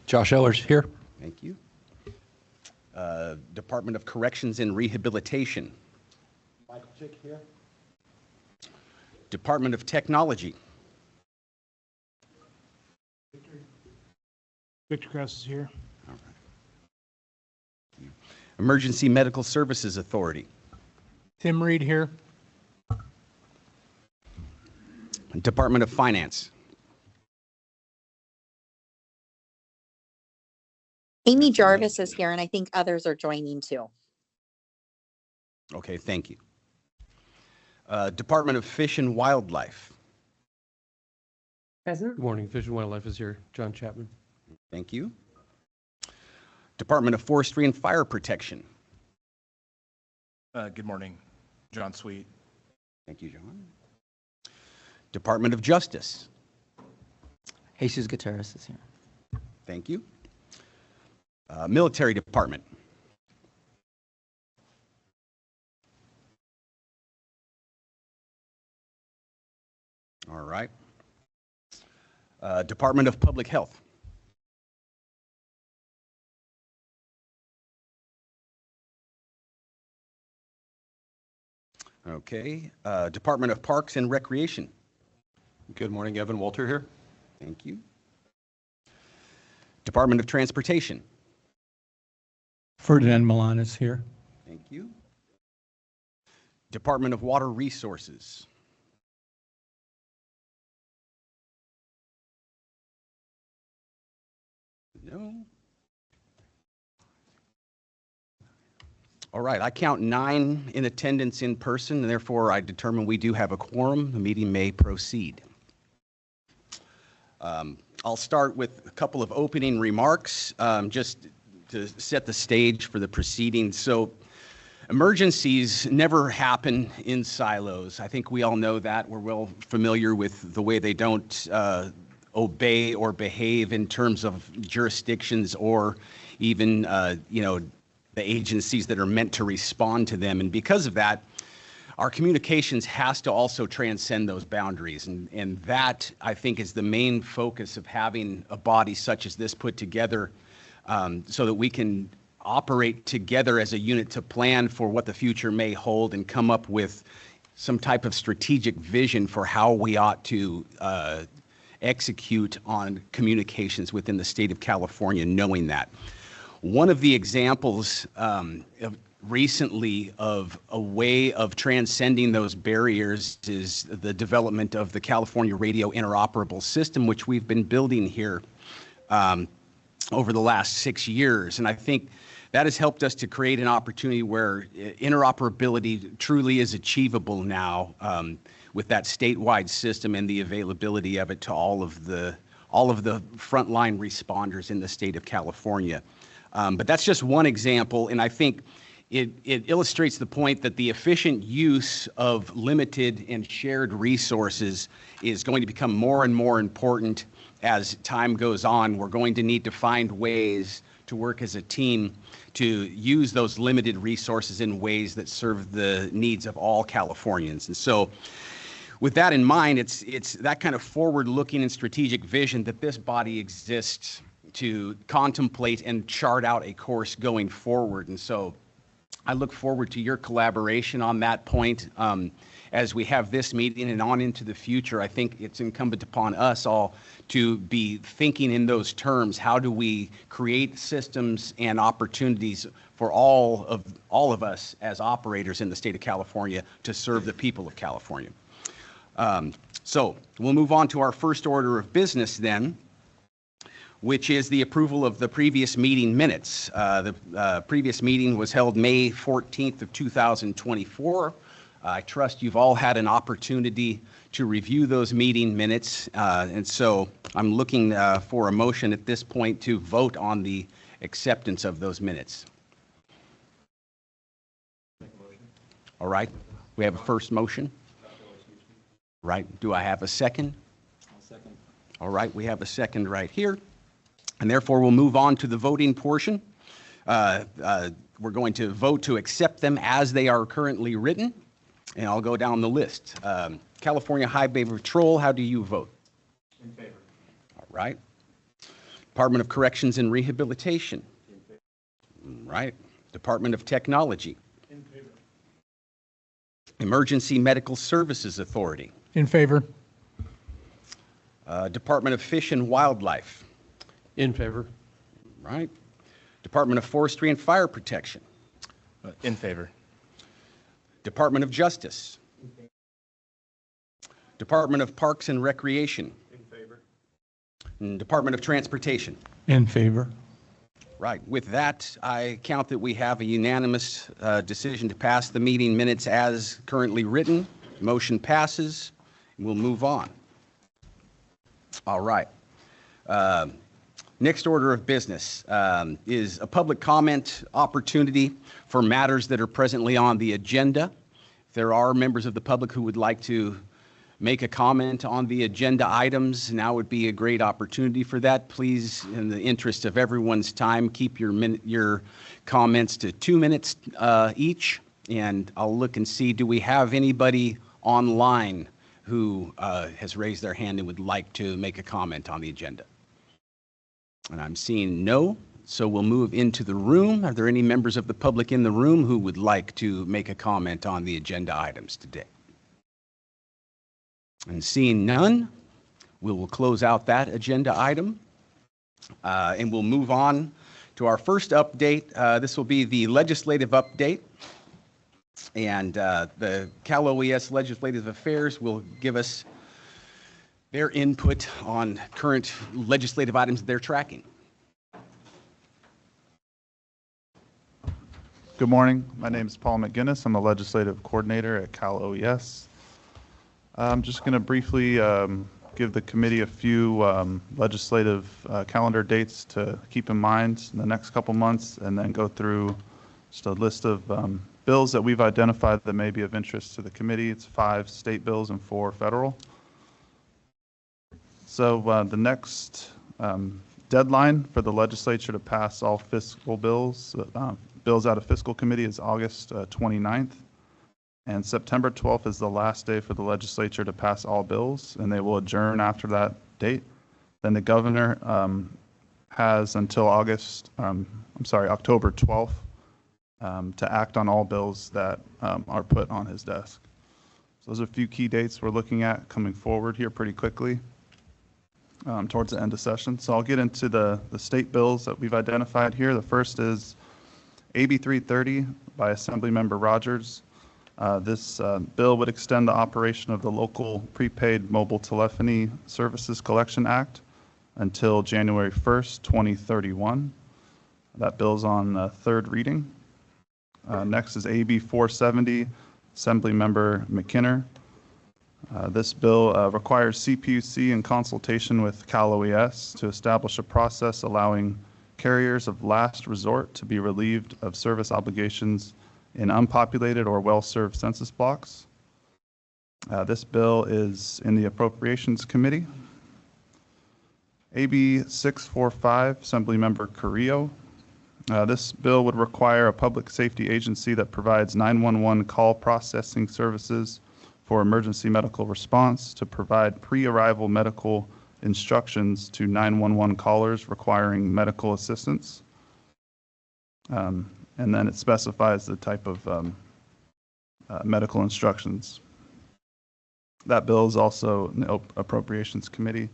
Josh Ellers here. Thank you. Department of Corrections and Rehabilitation. Michael Chick here. Department of Technology. Victor Krause is here. All right. Emergency Medical Services Authority. Tim Reed here. Department of Finance. Amy Jarvis is here, and I think others are joining too. Okay, thank you. Department of Fish and Wildlife. Present. Good morning. Fish and Wildlife is here. John Chapman. Thank you. Department of Forestry and Fire Protection. Good morning, John Sweet. Thank you, John. Department of Justice. Jesus Gutierrez is here. Thank you. Military Department. All right. Department of Public Health. Okay. Department of Parks and Recreation. Good morning. Evan Walter here. Thank you. Department of Transportation. Ferdinand Milan is here. Thank you. Department of Water Resources. No. All right, I count 9 in attendance in person, and therefore I determine we do have a quorum. The meeting may proceed. I'll start with a couple of opening remarks just to set the stage for the proceedings. So emergencies never happen in silos. I think we all know that. We're well familiar with the way they don't obey or behave in terms of jurisdictions or even, the agencies that are meant to respond to them. And because of that, our communications has to also transcend those boundaries. And that, I think, is the main focus of having a body such as this put together so that we can operate together as a unit to plan for what the future may hold and come up with some type of strategic vision for how we ought to execute on communications within the state of California, knowing that. One of the examples recently of a way of transcending those barriers is the development of the California Radio Interoperable System, which we've been building here over the last 6 years. And I think that has helped us to create an opportunity where interoperability truly is achievable now with that statewide system and the availability of it to all of the frontline responders in the state of California. But that's just one example, and I think it illustrates the point that the efficient use of limited and shared resources is going to become more and more important as time goes on. We're going to need to find ways to work as a team to use those limited resources in ways that serve the needs of all Californians. And so with that in mind, it's that kind of forward-looking and strategic vision that this body exists to contemplate and chart out a course going forward. And so I look forward to your collaboration on that point as we have this meeting and on into the future. I think it's incumbent upon us all to be thinking in those terms. How do we create systems and opportunities for all of us as operators in the state of California to serve the people of California? So we'll move on to our first order of business then, which is the approval of the previous meeting minutes. The previous meeting was held May 14th of 2024. I trust you've all had an opportunity to review those meeting minutes, and so I'm looking for a motion at this point to vote on the acceptance of those minutes. All right, we have a first motion. Right, do I have a second? I'll second. All right, we have a second right here. And therefore, we'll move on to the voting portion. We're going to vote to accept them as they are currently written. And I'll go down the list. California Highway Patrol, how do you vote? In favor. All right. Department of Corrections and Rehabilitation. Right. Department of Technology. In favor. Emergency Medical Services Authority. In favor. Department of Fish and Wildlife. In favor. Right. Department of Forestry and Fire Protection. In favor. Department of Justice. Department of Parks and Recreation. In favor. And Department of Transportation. In favor. Right. With that, I count that we have a unanimous decision to pass the meeting minutes as currently written. Motion passes. We'll move on. All right. Next order of business is a public comment opportunity for matters that are presently on the agenda. If there are members of the public who would like to make a comment on the agenda items, now would be a great opportunity for that. Please, in the interest of everyone's time, keep your comments to 2 minutes each. And I'll look and see, do we have anybody online who has raised their hand and would like to make a comment on the agenda? And I'm seeing no, so we'll move into the room. Are there any members of the public in the room who would like to make a comment on the agenda items today? And seeing none, we will close out that agenda item. And we'll move on to our first update. This will be the legislative update. And the Cal OES Legislative Affairs will give us their input on current legislative items that they're tracking. Good morning. My name is Paul McGinnis. I'm a legislative coordinator at Cal OES. I'm just going to briefly give the committee a few legislative calendar dates to keep in mind in the next couple months, and then go through just a list of bills that we've identified that may be of interest to the committee. It's 5 state bills and 4 federal. So the next deadline for the legislature to pass all fiscal bills out of fiscal committee is August 29th. And September 12th is the last day for the legislature to pass all bills, and they will adjourn after that date. Then the governor has until October 12th to act on all bills that are put on his desk. So those are a few key dates we're looking at coming forward here pretty quickly towards the end of session. So I'll get into the state bills that we've identified here. The first is AB 330 by Assemblymember Rogers. This bill would extend the operation of the local prepaid mobile telephony services collection act until January 1st, 2031. That bill's on third reading. Next is AB 470, Assemblymember McKinner. This bill requires CPUC in consultation with Cal OES to establish a process allowing carriers of last resort to be relieved of service obligations in unpopulated or well-served census blocks. This bill is in the Appropriations Committee. AB 645, Assemblymember Carrillo. This bill would require a public safety agency that provides 911 call processing services for emergency medical response to provide pre-arrival medical instructions to 911 callers requiring medical assistance. And then it specifies the type of medical instructions. That bill is also in the Appropriations Committee.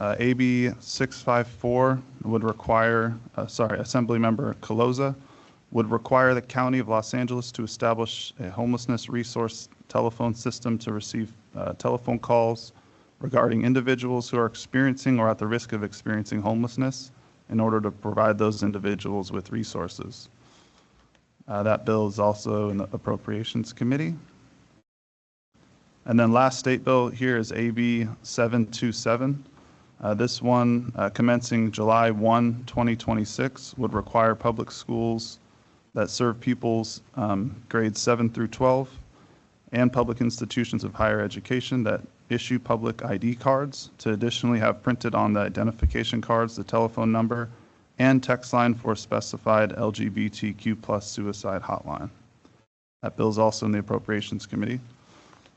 AB 654 would require, Assemblymember Caloza would require the County of Los Angeles to establish a homelessness resource telephone system to receive telephone calls regarding individuals who are experiencing or at the risk of experiencing homelessness in order to provide those individuals with resources. That bill is also in the Appropriations Committee. And then last state bill here is AB 727. This one, commencing July 1, 2026, would require public schools that serve pupils grades 7 through 12 and public institutions of higher education that issue public ID cards to additionally have printed on the identification cards the telephone number and text line for specified LGBTQ plus suicide hotline. That bill is also in the Appropriations Committee.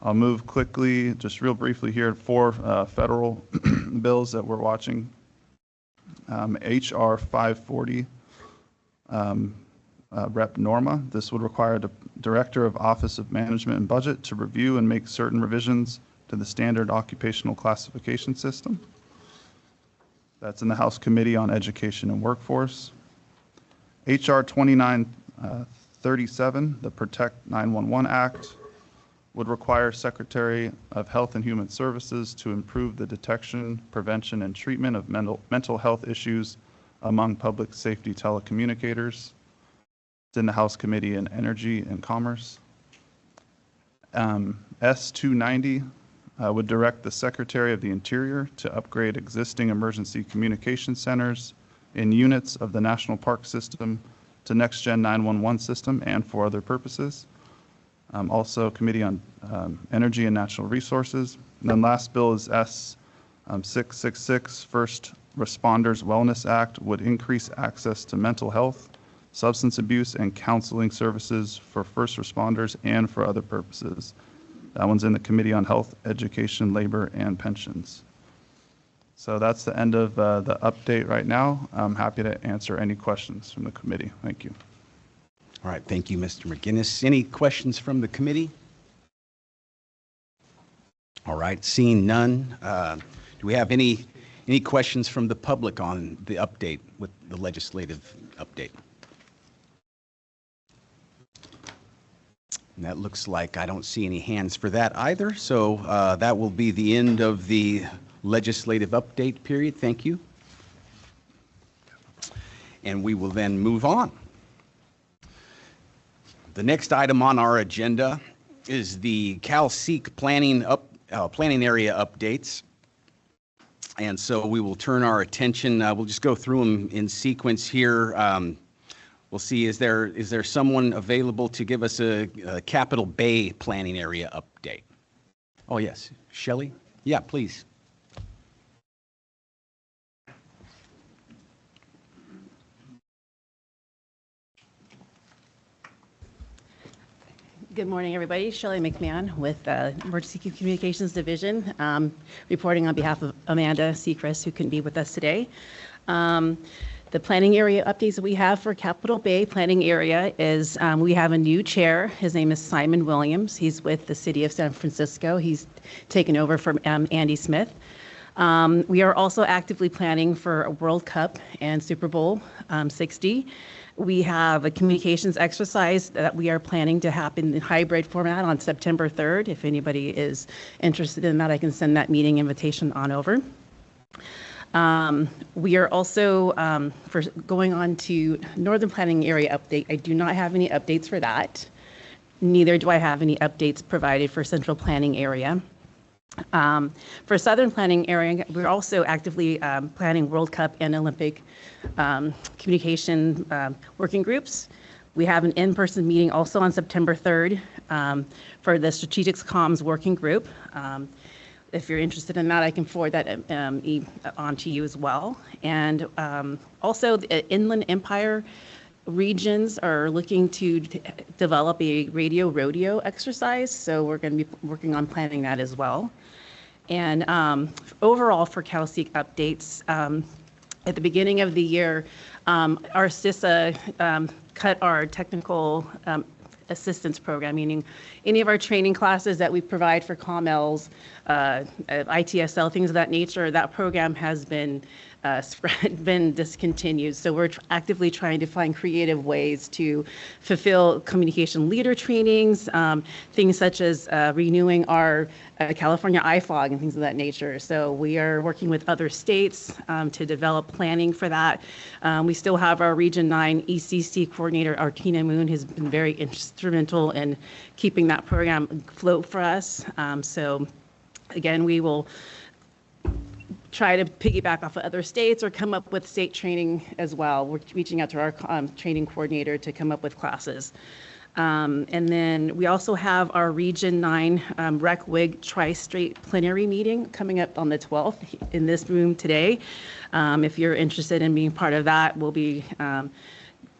I'll move quickly, just real briefly here, 4 federal bills that we're watching. HR 540, Rep. Norma. This would require the Director of Office of Management and Budget to review and make certain revisions to the standard occupational classification system. That's in the House Committee on Education and Workforce. HR 2937, the Protect 911 Act, would require Secretary of Health and Human Services to improve the detection, prevention, and treatment of mental health issues among public safety telecommunicators. It's in the House Committee on Energy and Commerce. S290 would direct the Secretary of the Interior to upgrade existing emergency communication centers in units of the National Park System to Next Gen 911 system and for other purposes. Also, Committee on Energy and Natural Resources. And then last bill is S666, First Responders Wellness Act, would increase access to mental health, substance abuse, and counseling services for first responders and for other purposes. That one's in the Committee on Health, Education, Labor, and Pensions. So that's the end of the update right now. I'm happy to answer any questions from the committee. Thank you. All right, thank you, Mr. McGinnis. Any questions from the committee? All right, seeing none, do we have any questions from the public on the update with the legislative update? And that looks like I don't see any hands for that either, so that will be the end of the legislative update period. Thank you. And we will then move on. The next item on our agenda is the Cal-Seek planning area updates. And so we will turn our attention, we'll just go through them in sequence here. We'll see, is there someone available to give us a Capitol Bay planning area update? Oh, yes. Shelley? Yeah, please. Good morning, everybody. Shelley McMahon with Emergency Communications Division, reporting on behalf of Amanda Seacrest, who couldn't be with us today. The planning area updates that we have for Capitol Bay planning area is we have a new chair. His name is Simon Williams. He's with the City of San Francisco. He's taken over from Andy Smith. We are also actively planning for a World Cup and Super Bowl 60. We have a communications exercise that we are planning to happen in hybrid format on September 3rd. If anybody is interested in that, I can send that meeting invitation on over. We are also for going on to Northern Planning Area update. I do not have any updates for that. Neither do I have any updates provided for Central Planning Area. For Southern Planning Area, we're also actively planning World Cup and Olympic communication working groups. We have an in-person meeting also on September 3rd for the Strategic Comms Working Group. If you're interested in that, I can forward that on to you as well. And also the Inland Empire regions are looking to develop a radio rodeo exercise, so we're going to be working on planning that as well. And overall for Cal-Seek updates, at the beginning of the year, our CISA cut our technical assistance program, meaning any of our training classes that we provide for COMELs, ITSL, things of that nature, that program has been discontinued. So we're actively trying to find creative ways to fulfill communication leader trainings, things such as renewing our California IFOG and things of that nature. So we are working with other states to develop planning for that. We still have our Region 9 ECC coordinator, Artina Moon, who's been very instrumental in keeping that program afloat for us. So again, we will try to piggyback off of other states or come up with state training as well. We're reaching out to our training coordinator to come up with classes. And then we also have our Region 9 REC-WIG Tri-State Plenary Meeting coming up on the 12th in this room today. If you're interested in being part of that, we'll be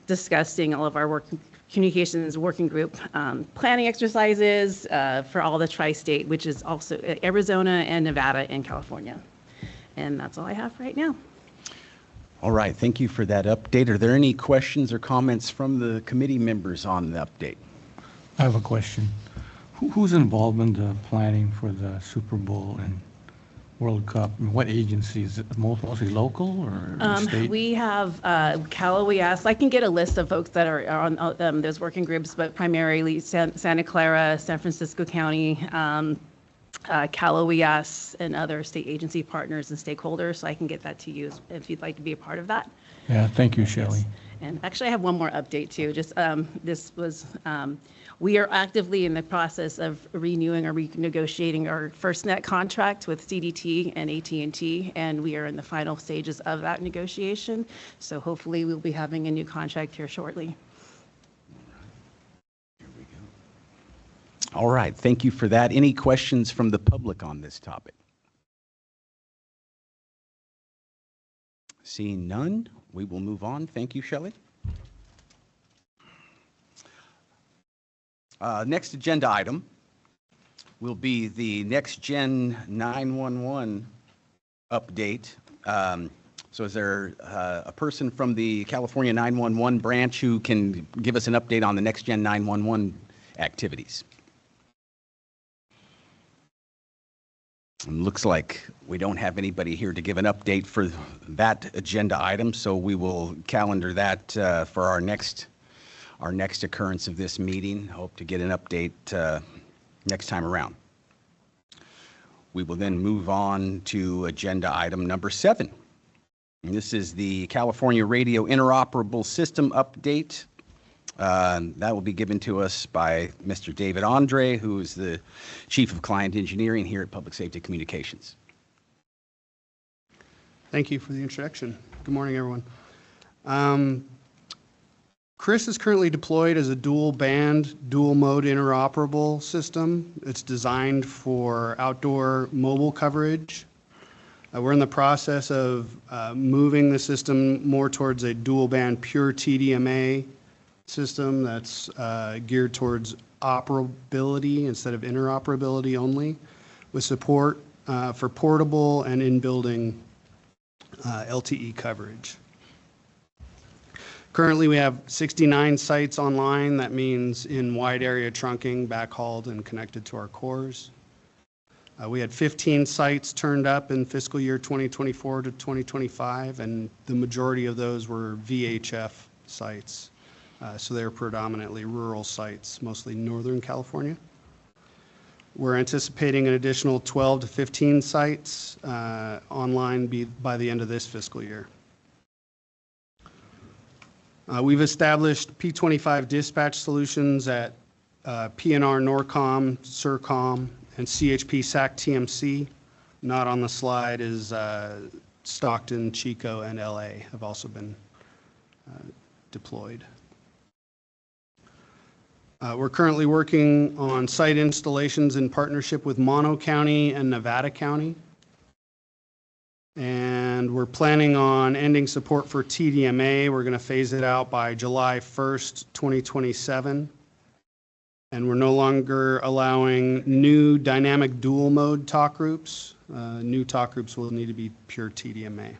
discussing all of our communications working group planning exercises for all the tri-state, which is also Arizona and Nevada and California. And that's all I have right now. All right, thank you for that update. Are there any questions or comments from the committee members on the update? I have a question. Who's involved in the planning for the Super Bowl and World Cup? And what agencies? Is it mostly local or state? We have Callaway-S. I can get a list of folks that are on those working groups, but primarily Santa Clara, San Francisco County, Callaway-S, and other state agency partners and stakeholders. So I can get that to you if you'd like to be a part of that. Yeah, thank you, Shelley. Yes. And actually, I have one more update too. Just this was, we are actively in the process of renewing or renegotiating our FirstNet contract with CDT and AT&T, and we are in the final stages of that negotiation. So hopefully, we'll be having a new contract here shortly. All right, thank you for that. Any questions from the public on this topic? Seeing none, we will move on. Thank you, Shelley. Next agenda item will be the Next Gen 911 update. So is there a person from the California 911 branch who can give us an update on the Next Gen 911 activities? Looks like we don't have anybody here to give an update for that agenda item, so we will calendar that for our next occurrence of this meeting. Hope to get an update next time around. We will then move on to agenda item number 7. And this is the California Radio Interoperable System update. That will be given to us by Mr. David Andre, who is the Chief of Client Engineering here at Public Safety Communications. Thank you for the introduction. Good morning, everyone. Chris is currently deployed as a dual band, dual mode interoperable system. It's designed for outdoor mobile coverage. We're in the process of moving the system more towards a dual band pure TDMA system that's geared towards operability instead of interoperability only, with support for portable and in-building LTE coverage. Currently, we have 69 sites online. That means in wide area trunking, backhauled, and connected to our cores. We had 15 sites turned up in fiscal year 2024 to 2025, and the majority of those were VHF sites. So they're predominantly rural sites, mostly Northern California. We're anticipating an additional 12 to 15 sites online by the end of this fiscal year. We've established P25 dispatch solutions at PNR Norcom, CERCOM, and CHP SAC TMC. Not on the slide is Stockton, Chico, and LA have also been deployed. We're currently working on site installations in partnership with Mono County and Nevada County. And we're planning on ending support for TDMA. We're going to phase it out by July 1st, 2027. And we're no longer allowing new dynamic dual mode talk groups. New talk groups will need to be pure TDMA.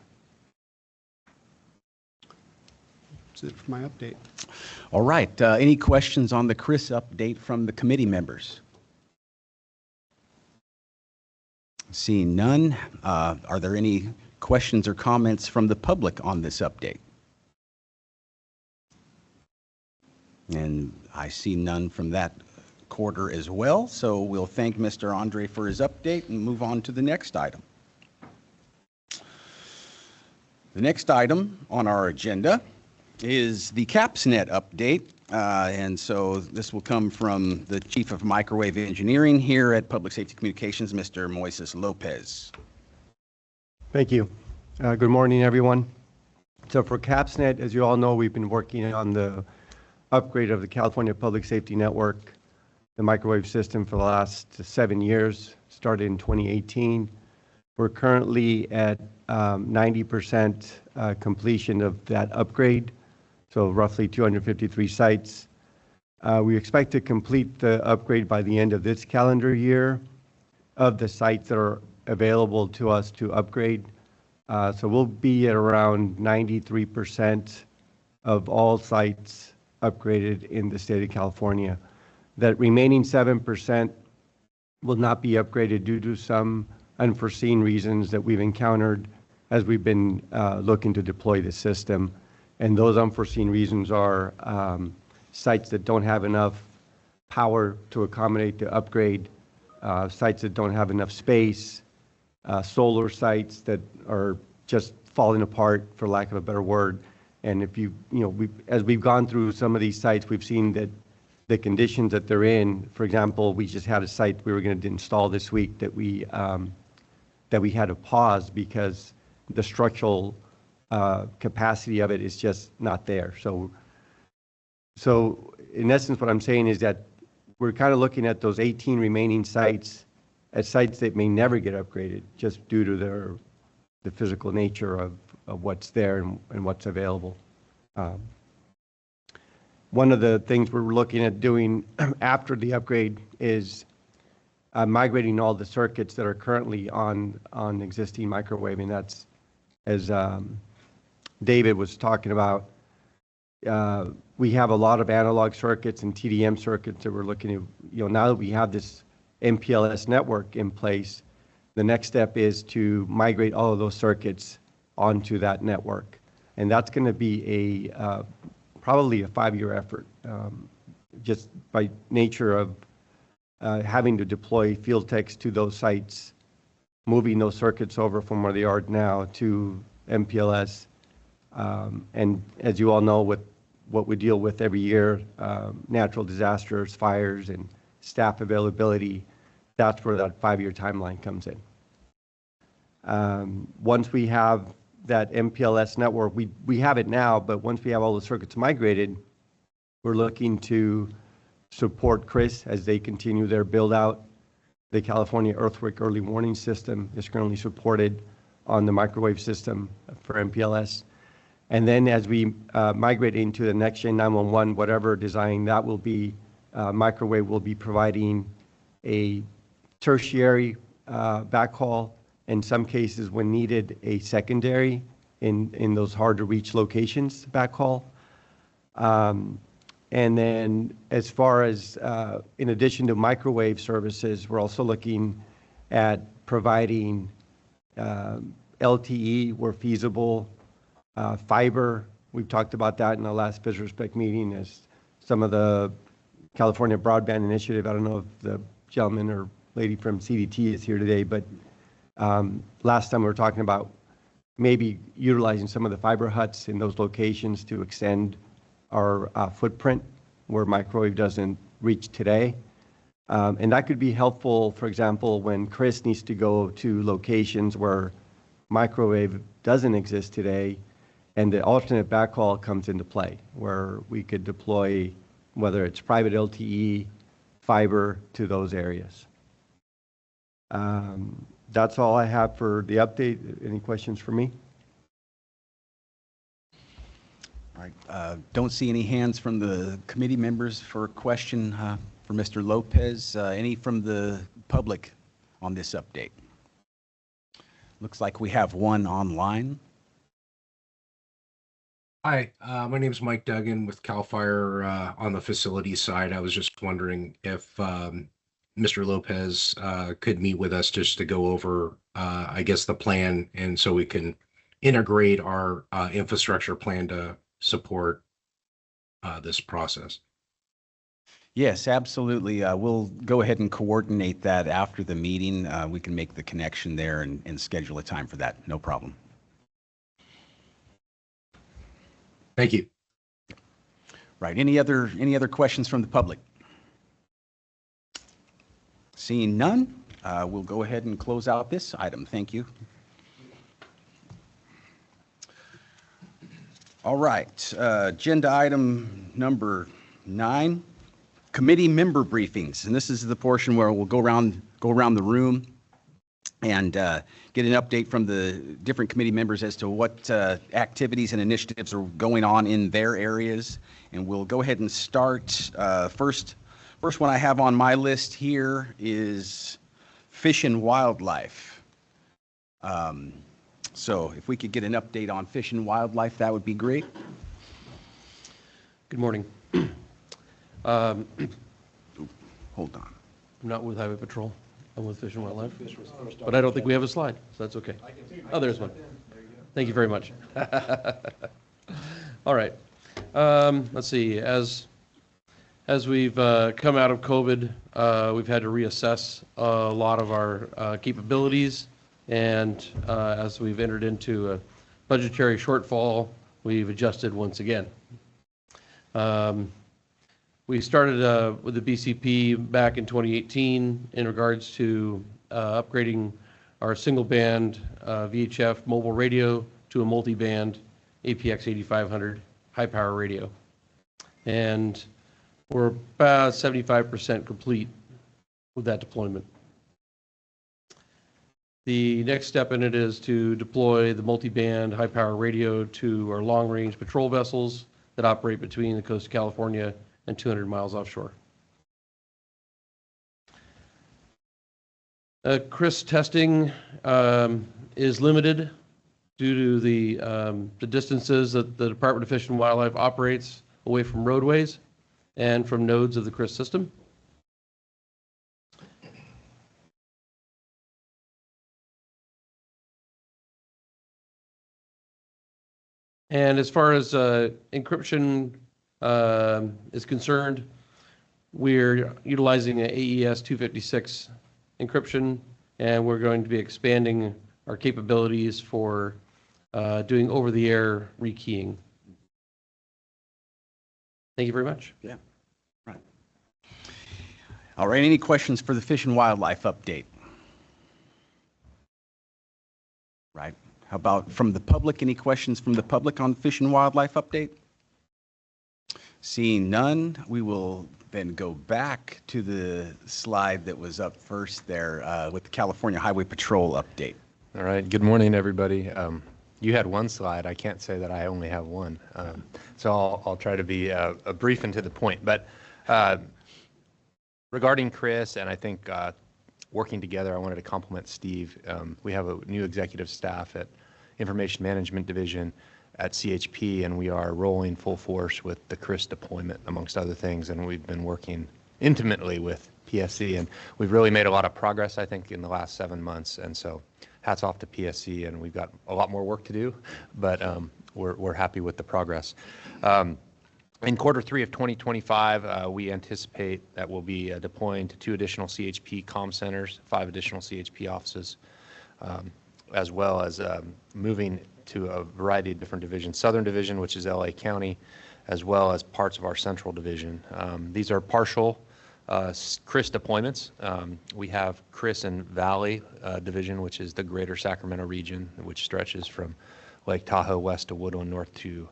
That's it for my update. All right, any questions on the Chris update from the committee members? Seeing none, are there any questions or comments from the public on this update? And I see none from that quarter as well, so we'll thank Mr. Andre for his update and move on to the next item. The next item on our agenda is the CAPSNet update, and so this will come from the Chief of Microwave Engineering here at Public Safety Communications, Mr. Moises Lopez. Thank you. Good morning, everyone. So for CAPSNet, as you all know, we've been working on the upgrade of the California Public Safety Network, the microwave system, for the last 7 years, started in 2018. We're currently at 90% completion of that upgrade, so roughly 253 sites. We expect to complete the upgrade by the end of this calendar year. Of the sites that are available to us to upgrade, So we'll be at around 93% of all sites upgraded in the state of California. That remaining 7% will not be upgraded due to some unforeseen reasons that we've encountered as we've been looking to deploy the system. And those unforeseen reasons are sites that don't have enough power to accommodate the upgrade, sites that don't have enough space, solar sites that are just falling apart, for lack of a better word. And if as we've gone through some of these sites, we've seen that the conditions that they're in. For example, we just had a site we were going to install this week that we had to pause because the structural capacity of it is just not there. So in essence, what I'm saying is that we're kind of looking at those 18 remaining sites as sites that may never get upgraded just due to the physical nature of what's there and what's available. One of the things we're looking at doing after the upgrade is migrating all the circuits that are currently on existing microwave, and that's, as David was talking about, we have a lot of analog circuits and TDM circuits that we're looking at. Now that we have this MPLS network in place, the next step is to migrate all of those circuits onto that network. And that's going to be probably a 5-year effort, just by nature of having to deploy field techs to those sites, moving those circuits over from where they are now to MPLS. And as you all know, with what we deal with every year, natural disasters, fires, and staff availability, that's where that 5-year timeline comes in. Once we have that MPLS network, we have it now, but once we have all the circuits migrated, we're looking to support CRIS as they continue their build out. The California Earthquake Early Warning System is currently supported on the microwave system for MPLS. And then as we migrate into the next gen 911, whatever design that will be, microwave will be providing a tertiary backhaul, in some cases when needed, a secondary in those hard to reach locations backhaul. And then as far as, in addition to microwave services, we're also looking at providing LTE where feasible, fiber. We've talked about that in the last PSRSPC meeting as some of the California Broadband Initiative. I don't know if the gentleman or lady from CDT is here today, but last time we were talking about maybe utilizing some of the fiber huts in those locations to extend our footprint where microwave doesn't reach today. And that could be helpful, for example, when Chris needs to go to locations where microwave doesn't exist today, and the alternate backhaul comes into play, where we could deploy, whether it's private LTE, fiber to those areas. That's all I have for the update. Any questions for me? All right. Don't see any hands from the committee members for a question for Mr. Lopez. Any from the public on this update? Looks like we have one online. Hi, my name is Mike Duggan with CAL FIRE on the facilities side. I was just wondering if Mr. Lopez could meet with us just to go over, I guess, the plan, and so we can integrate our infrastructure plan to support this process. Yes, absolutely. We'll go ahead and coordinate that after the meeting. We can make the connection there and schedule a time for that. No problem. Thank you. Right. Any other questions from the public? Seeing none, we'll go ahead and close out this item. Thank you. All right. Agenda item number 9, committee member briefings. And this is the portion where we'll go around the room and get an update from the different committee members as to what activities and initiatives are going on in their areas. And we'll go ahead and start. First one I have on my list here is Fish and Wildlife. So if we could get an update on Fish and Wildlife, that would be great. Good morning. Hold on. I'm not with Highway Patrol. I'm with Fish and Wildlife. But I don't think we have a slide, so that's okay. Oh, there's one. Thank you very much. All right. Let's see. As we've come out of COVID, we've had to reassess a lot of our capabilities. And as we've entered into a budgetary shortfall, we've adjusted once again. We started with the BCP back in 2018 in regards to upgrading our single band VHF mobile radio to a multi-band APX 8500 high power radio. And we're about 75% complete with that deployment. The next step in it is to deploy the multi-band high power radio to our long range patrol vessels that operate between the coast of California and 200 miles offshore. CRIS testing is limited due to the distances that the Department of Fish and Wildlife operates away from roadways and from nodes of the CRIS system. And as far as encryption is concerned, we're utilizing an AES 256 encryption, and we're going to be expanding our capabilities for doing over-the-air rekeying. Thank you very much. Yeah. Right. All right. Any questions for the Fish and Wildlife update? Right. How about from the public? Any questions from the public on Fish and Wildlife update? Seeing none, we will then go back to the slide that was up first there with the California Highway Patrol update. All right. Good morning, everybody. You had one slide. I can't say that I only have one. So I'll try to be brief and to the point. But regarding CRIS, and I think working together, I wanted to compliment Steve. We have a new executive staff at Information Management Division at CHP, and we are rolling full force with the CRIS deployment, amongst other things, and we've been working intimately with PSC, and we've really made a lot of progress, I think, in the last 7 months, and so hats off to PSC, and we've got a lot more work to do, but we're happy with the progress. In Q3 of 2025, we anticipate that we'll be deploying to 2 additional CHP comm centers, 5 additional CHP offices, as well as moving to a variety of different divisions. Southern Division, which is LA County, as well as parts of our Central Division. These are partial CRIS deployments. We have CRIS and Valley Division, which is the greater Sacramento region, which stretches from Lake Tahoe west to Woodland north to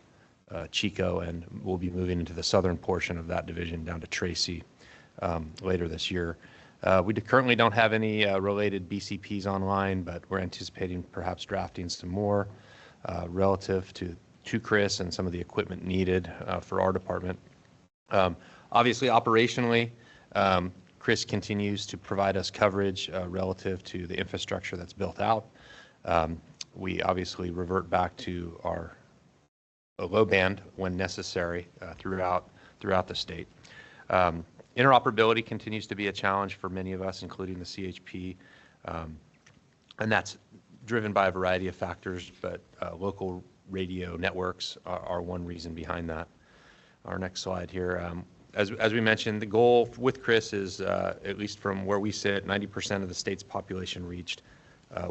Chico, and we'll be moving into the southern portion of that division down to Tracy later this year. We currently don't have any related BCPs online, but we're anticipating perhaps drafting some more relative to CRIS and some of the equipment needed for our department. Obviously, operationally, CRIS continues to provide us coverage relative to the infrastructure that's built out. We obviously revert back to our low band when necessary throughout the state. Interoperability continues to be a challenge for many of us, including the CHP, and that's driven by a variety of factors, but local radio networks are one reason behind that. Our next slide here. As we mentioned, the goal with CRIS is, at least from where we sit, 90% of the state's population reached,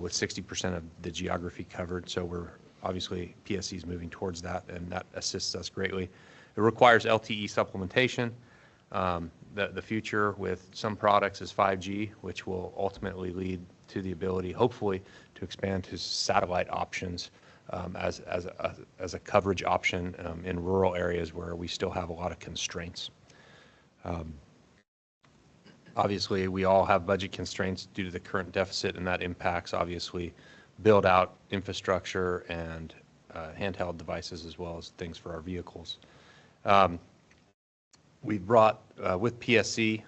with 60% of the geography covered. So we're obviously, PSC is moving towards that, and that assists us greatly. It requires LTE supplementation. The future with some products is 5G, which will ultimately lead to the ability, hopefully, to expand to satellite options as a coverage option in rural areas where we still have a lot of constraints. Obviously, we all have budget constraints due to the current deficit, and that impacts, obviously, build out infrastructure and handheld devices as well as things for our vehicles. We've brought, with PSC,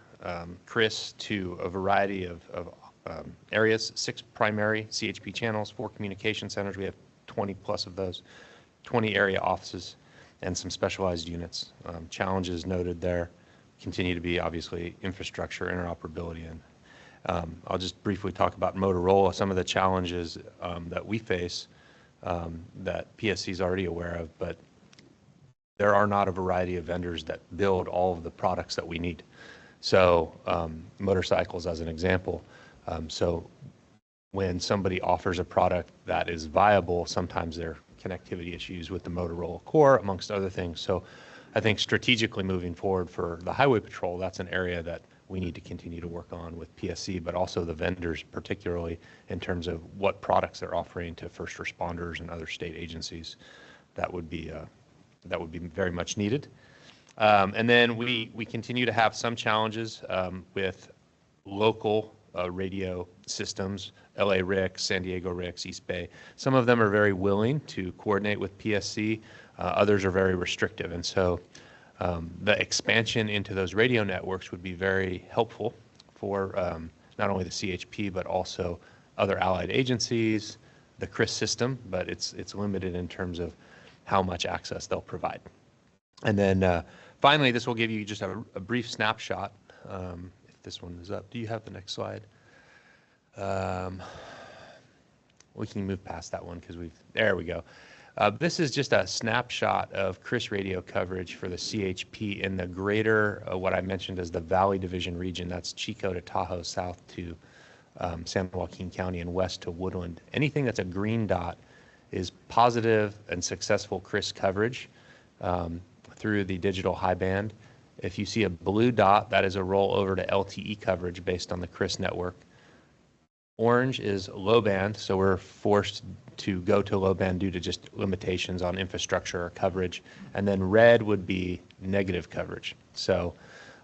CRIS to a variety of areas, 6 primary CHP channels, 4 communication centers. We have 20 plus of those, 20 area offices, and some specialized units. Challenges noted there continue to be obviously infrastructure, interoperability, and I'll just briefly talk about Motorola, some of the challenges that we face that PSC is already aware of, but there are not a variety of vendors that build all of the products that we need. So motorcycles as an example. So when somebody offers a product that is viable, sometimes there are connectivity issues with the Motorola core, amongst other things. So I think strategically moving forward for the Highway Patrol, that's an area that we need to continue to work on with PSC, but also the vendors, particularly in terms of what products they're offering to first responders and other state agencies. That would be very much needed. And then we continue to have some challenges with local radio systems, LA RICS, San Diego RICS, East Bay. Some of them are very willing to coordinate with PSC. Others are very restrictive. And so the expansion into those radio networks would be very helpful for not only the CHP, but also other allied agencies, the CRIS system, but it's limited in terms of how much access they'll provide. And then finally, this will give you just a brief snapshot. If this one is up, do you have the next slide? We can move past that one because there we go. This is just a snapshot of CRIS radio coverage for the CHP in the greater, what I mentioned as the Valley Division region. That's Chico to Tahoe, south to San Joaquin County, and west to Woodland. Anything that's a green dot is positive and successful CRIS coverage through the digital high band. If you see a blue dot, that is a rollover to LTE coverage based on the CRIS network. Orange is low band, so we're forced to go to low band due to just limitations on infrastructure or coverage. And then red would be negative coverage. So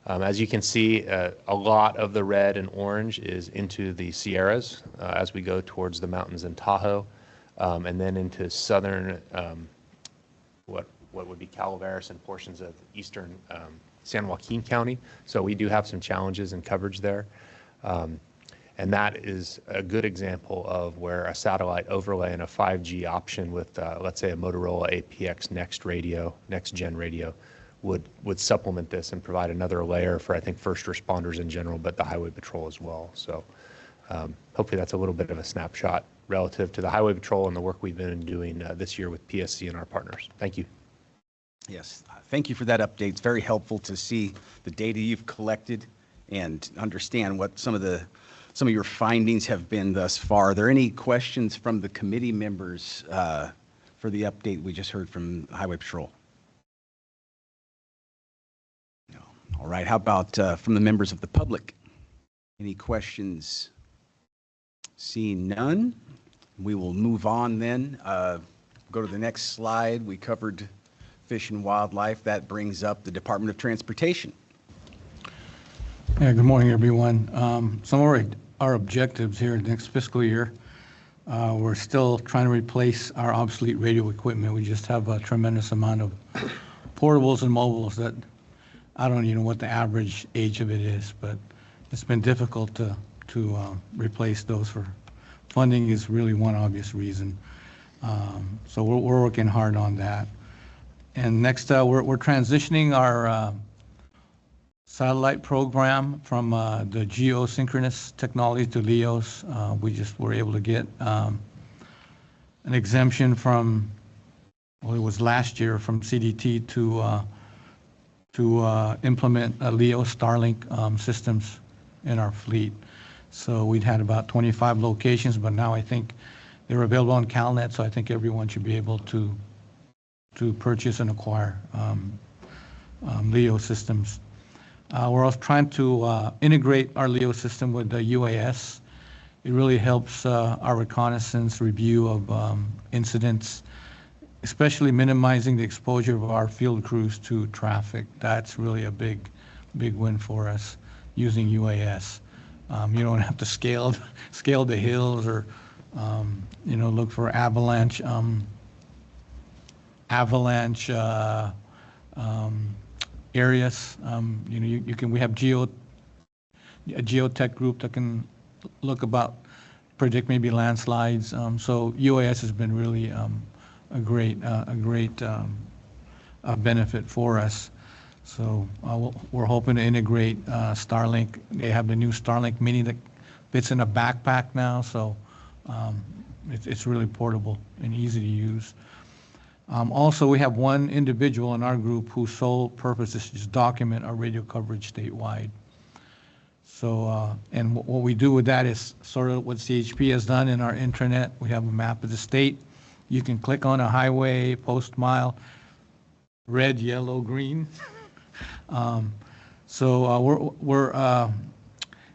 as you can see, a lot of the red and orange is into the Sierras as we go towards the mountains in Tahoe, and then into southern, what would be Calaveras and portions of eastern San Joaquin County. So we do have some challenges in coverage there. And that is a good example of where a satellite overlay and a 5G option with, let's say, a Motorola APX next gen radio would supplement this and provide another layer for, I think, first responders in general, but the Highway Patrol as well. So hopefully that's a little bit of a snapshot relative to the Highway Patrol and the work we've been doing this year with PSC and our partners. Thank you. Yes, thank you for that update. It's very helpful to see the data you've collected and understand what some of your findings have been thus far. Are there any questions from the committee members for the update we just heard from Highway Patrol? No. All right, how about from the members of the public? Any questions? Seeing none, we will move on then. Go to the next slide. We covered Fish and Wildlife. That brings up the Department of Transportation. Yeah, good morning, everyone. Some of our objectives here next fiscal year, we're still trying to replace our obsolete radio equipment. We just have a tremendous amount of portables and mobiles that I don't even know what the average age of it is, but it's been difficult to replace those. For funding is really one obvious reason. So we're working hard on that. And next, we're transitioning our satellite program from the geosynchronous technology to LEOs. We just were able to get an exemption from, well, it was last year, from CDT to implement LEO Starlink systems in our fleet. So we'd had about 25 locations, but now I think they're available on CalNet, so I think everyone should be able to purchase and acquire LEO systems. We're also trying to integrate our LEO system with the UAS. It really helps our reconnaissance review of incidents, especially minimizing the exposure of our field crews to traffic. That's really a big win for us using UAS. You don't have to scale the hills or look for avalanche areas. We have a geotech group that can look about, predict maybe landslides. So UAS has been really a great benefit for us. So we're hoping to integrate Starlink. They have the new Starlink Mini that fits in a backpack now, so it's really portable and easy to use. Also, we have one individual in our group whose sole purpose is to just document our radio coverage statewide. So, and what we do with that is sort of what CHP has done in our intranet. We have a map of the state. You can click on a highway, post mile, red, yellow, green.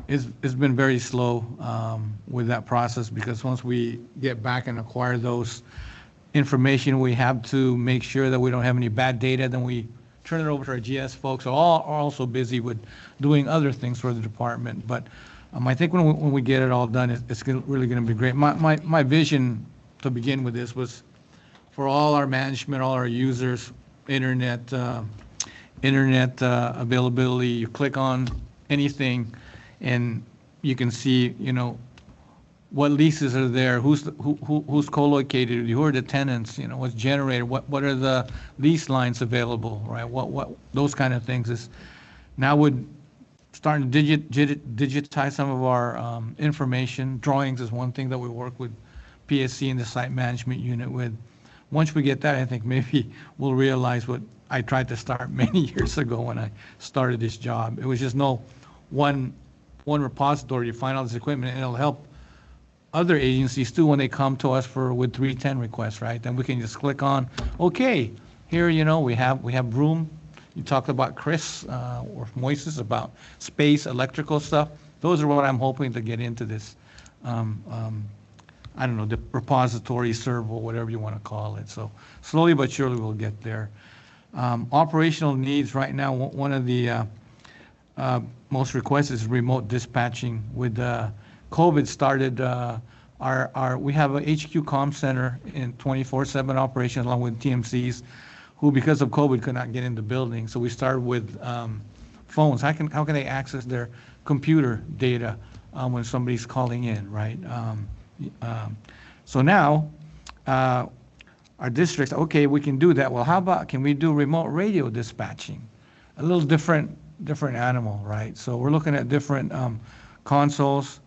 It's been very slow with that process, because once we get back and acquire those information, we have to make sure that we don't have any bad data. Then we turn it over to our GS folks, who are also busy with doing other things for the department. But I think when we get it all done, it's really going to be great. My vision to begin with this was for all our management, all our users, internet availability. You click on anything and you can see, what leases are there, who's co-located, who are the tenants, what's generated, what are the lease lines available, right? What those kind of things is now would starting to digitize some of our information. Drawings is one thing that we work with PSC and the site management unit with. Once we get that, I think maybe we'll realize what I tried to start many years ago when I started this job. It was just no one repository to find all this equipment, and it'll help other agencies too when they come to us with 310 requests, right? Then we can just click on, okay, here, we have room. You talked about Chris or Moises about space, electrical stuff. Those are what I'm hoping to get into this. I don't know, the repository, servo, whatever you want to call it. So slowly but surely we'll get there. Operational needs right now, one of the most requests is remote dispatching. With COVID started, we have a HQ comm center in 24/7 operation along with TMCs, who because of COVID could not get in the building. So we started with phones. How can they access their computer data when somebody's calling in, right? So now our districts, okay, we can do that. Well, how about, can we do remote radio dispatching? A little different animal, right? So we're looking at different consoles.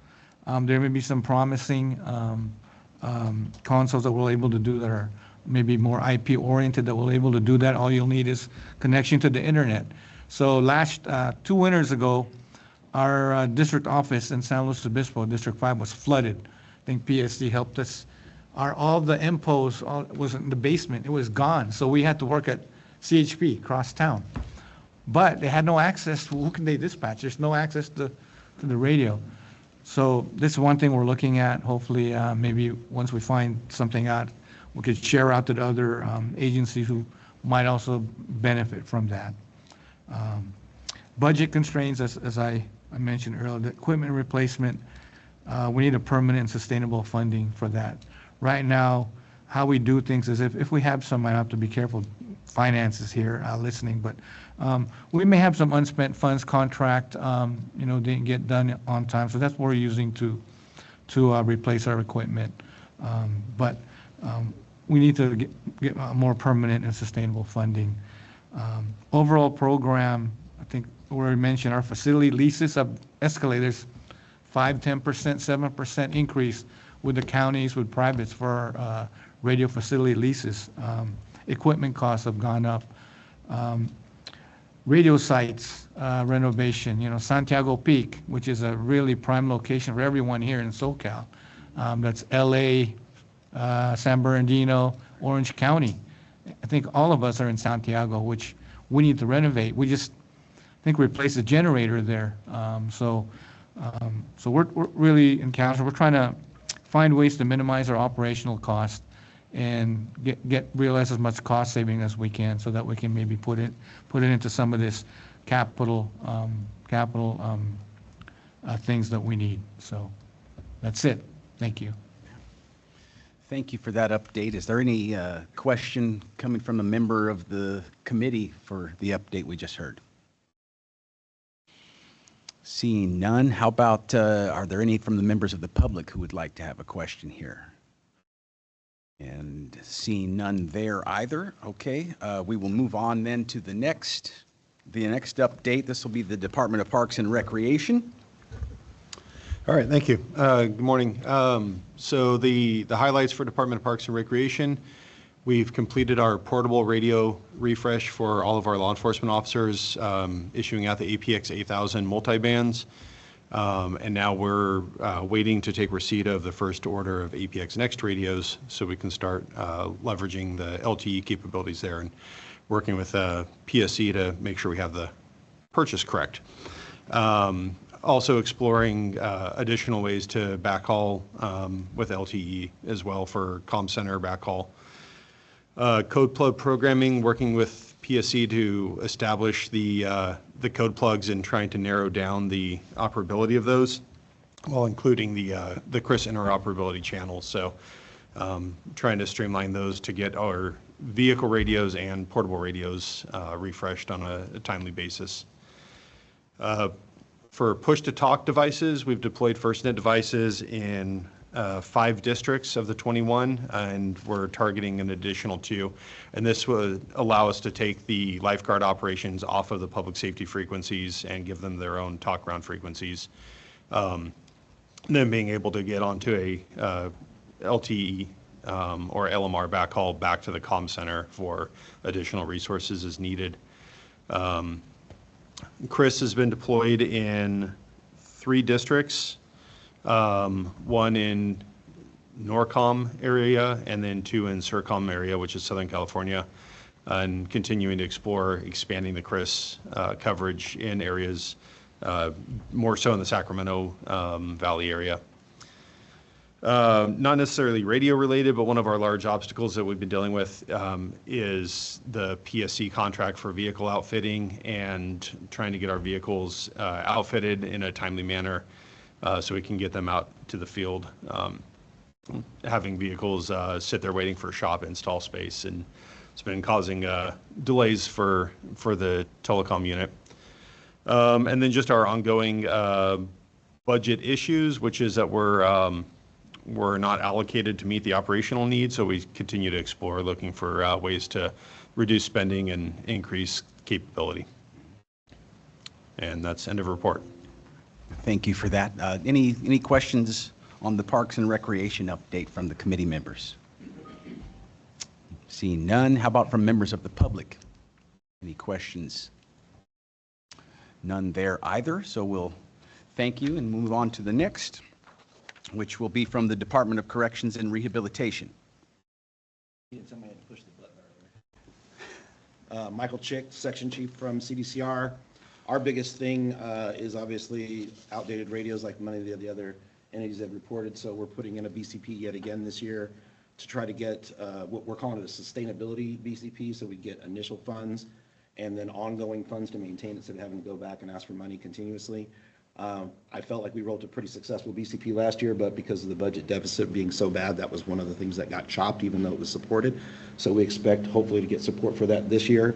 There may be some promising consoles that we're able to do that are maybe more IP oriented, that we're able to do that. All you'll need is connection to the internet. So last 2 winters ago, our district office in San Luis Obispo, District 5, was flooded. I think PSC helped us. All the MPOs was in the basement. It was gone. So we had to work at CHP across town. But they had no access. Who can they dispatch? There's no access to the radio. So this is one thing we're looking at. Hopefully, maybe once we find something out, we could share out to the other agencies who might also benefit from that. Budget constraints, as I mentioned earlier, the equipment replacement, we need a permanent and sustainable funding for that. Right now, how we do things is if we have some, I have to be careful, finances here listening, but we may have some unspent funds contract, didn't get done on time. So that's what we're using to replace our equipment. But we need to get more permanent and sustainable funding. Overall program, I think we already mentioned our facility leases of escalators, 5%, 10%, 7% increase with the counties, with privates for our radio facility leases. Equipment costs have gone up. Radio sites renovation, Santiago Peak, which is a really prime location for everyone here in SoCal. That's LA, San Bernardino, Orange County. I think all of us are in Santiago, which we need to renovate. We just think replace the generator there. So we're really in council. We're trying to find ways to minimize our operational cost and realize as much cost saving as we can, so that we can maybe put it into some of this capital things that we need. So that's it. Thank you. Thank you for that update. Is there any question coming from a member of the committee for the update we just heard? Seeing none, how about, are there any from the members of the public who would like to have a question here? And seeing none there either, okay, we will move on then to the next update. This will be the Department of Parks and Recreation. All right, thank you. Good morning. So the highlights for Department of Parks and Recreation, we've completed our portable radio refresh for all of our law enforcement officers, issuing out the APX 8000 multibands. And now we're waiting to take receipt of the first order of APX Next radios so we can start leveraging the LTE capabilities there and working with PSC to make sure we have the purchase correct. Also exploring additional ways to backhaul with LTE as well for comm center backhaul. Code plug programming, working with PSC to establish the code plugs and trying to narrow down the operability of those, while including the CRIS interoperability channels. So trying to streamline those to get our vehicle radios and portable radios refreshed on a timely basis. For push-to-talk devices, we've deployed FirstNet devices in 5 districts of the 21, and we're targeting an additional 2. And this would allow us to take the lifeguard operations off of the public safety frequencies and give them their own talk ground frequencies. Then being able to get onto a LTE or LMR backhaul back to the comm center for additional resources as needed. CRIS has been deployed in 3 districts, 1 in NORCOM area and then 2 in SURCOM area, which is Southern California, and continuing to explore expanding the CRIS coverage in areas more so in the Sacramento Valley area. Not necessarily radio related, but one of our large obstacles that we've been dealing with is the PSC contract for vehicle outfitting and trying to get our vehicles outfitted in a timely manner so we can get them out to the field. Having vehicles sit there waiting for shop install space, and it's been causing delays for the telecom unit. And then just our ongoing budget issues, which is that we're not allocated to meet the operational needs, so we continue to explore looking for ways to reduce spending and increase capability. And that's end of report. Thank you for that. Any questions on the Parks and Recreation update from the committee members? Seeing none, how about from members of the public? Any questions? None there either, so we'll thank you and move on to the next, which will be from the Department of Corrections and Rehabilitation. Somebody had to push the button. Michael Chick, Section Chief from CDCR. Our biggest thing is obviously outdated radios like many of the other entities have reported, so we're putting in a BCP yet again this year to try to get what we're calling a sustainability BCP, so we get initial funds and then ongoing funds to maintain it instead of having to go back and ask for money continuously. I felt like we wrote a pretty successful BCP last year, but because of the budget deficit being so bad, that was one of the things that got chopped, even though it was supported. So we expect hopefully to get support for that this year.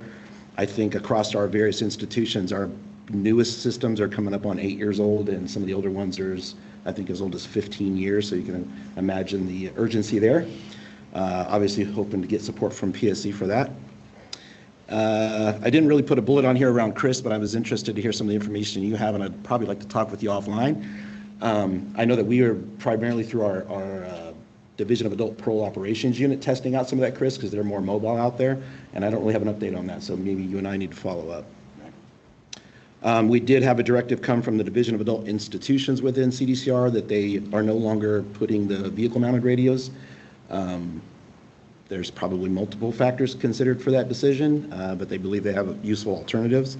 I think across our various institutions, our newest systems are coming up on 8 years old, and some of the older ones are, I think, as old as 15 years. So you can imagine the urgency there. Obviously hoping to get support from PSC for that. I didn't really put a bullet on here around CRIS, but I was interested to hear some of the information you have, and I'd probably like to talk with you offline. I know that we are primarily through our Division of Adult Parole Operations Unit testing out some of that CRIS because they're more mobile out there, and I don't really have an update on that, so maybe you and I need to follow up. We did have a directive come from the Division of Adult Institutions within CDCR that they are no longer putting the vehicle-mounted radios. There's probably multiple factors considered for that decision, but they believe they have useful alternatives.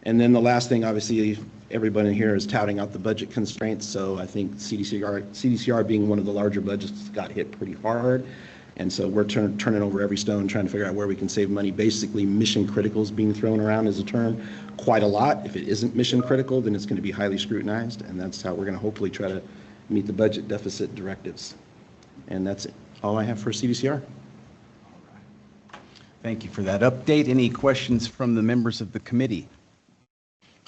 And then the last thing, obviously, everybody here is touting out the budget constraints, so I think CDCR being one of the larger budgets got hit pretty hard. And so we're turning over every stone, trying to figure out where we can save money. Basically, mission critical is being thrown around as a term quite a lot. If it isn't mission critical, then it's going to be highly scrutinized, and that's how we're going to hopefully try to meet the budget deficit directives. And that's all I have for CDCR. Thank you for that update. Any questions from the members of the committee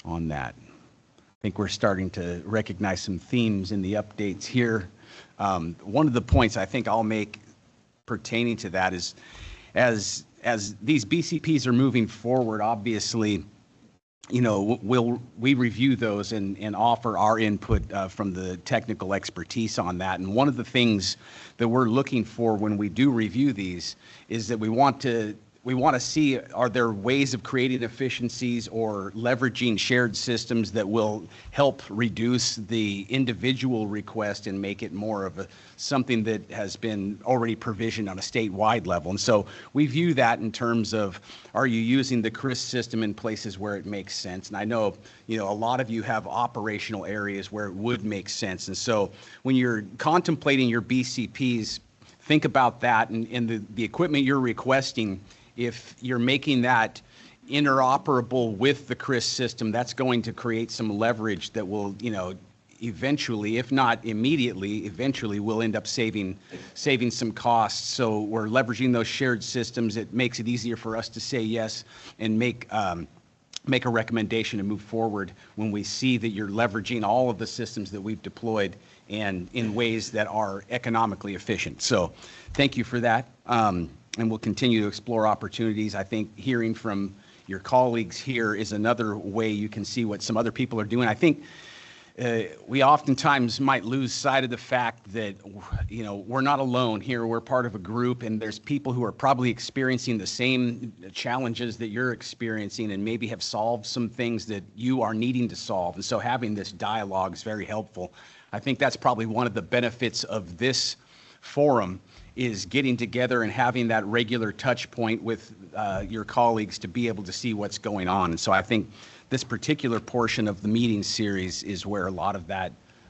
on that? think we're starting to recognize some themes in the updates here. One of the points I think I'll make pertaining to that is, as these BCPs are moving forward, obviously, you know, we review those and offer our input from the technical expertise on that. And one of the things that we're looking for when we do review these is that we want to see, are there ways of creating efficiencies or leveraging shared systems that will help reduce the individual request and make it more of something that has been already provisioned on a statewide level. And so we view that in terms of, are you using the CRIS system in places where it makes sense? And I know, you know, a lot of you have operational areas where it would make sense. And so when you're contemplating your BCPs, think about that and the equipment you're requesting. If you're making that interoperable with the CRIS system, that's going to create some leverage that will, you know, eventually, if not immediately, eventually will end up saving some costs. So we're leveraging those shared systems. It makes it easier for us to say yes and make a recommendation and move forward when we see that you're leveraging all of the systems that we've deployed and in ways that are economically efficient. So thank you for that. And we'll continue to explore opportunities. I think hearing from your colleagues here is another way you can see what some other people are doing. I think we oftentimes might lose sight of the fact that, you know, we're not alone here. We're part of a group, and there's people who are probably experiencing the same challenges that you're experiencing and maybe have solved some things that you are needing to solve. And so having this dialogue is very helpful. I think that's probably one of the benefits of this forum, is getting together and having that regular touch point with your colleagues to be able to see what's going on. And so I think this particular portion of the meeting series is where a lot of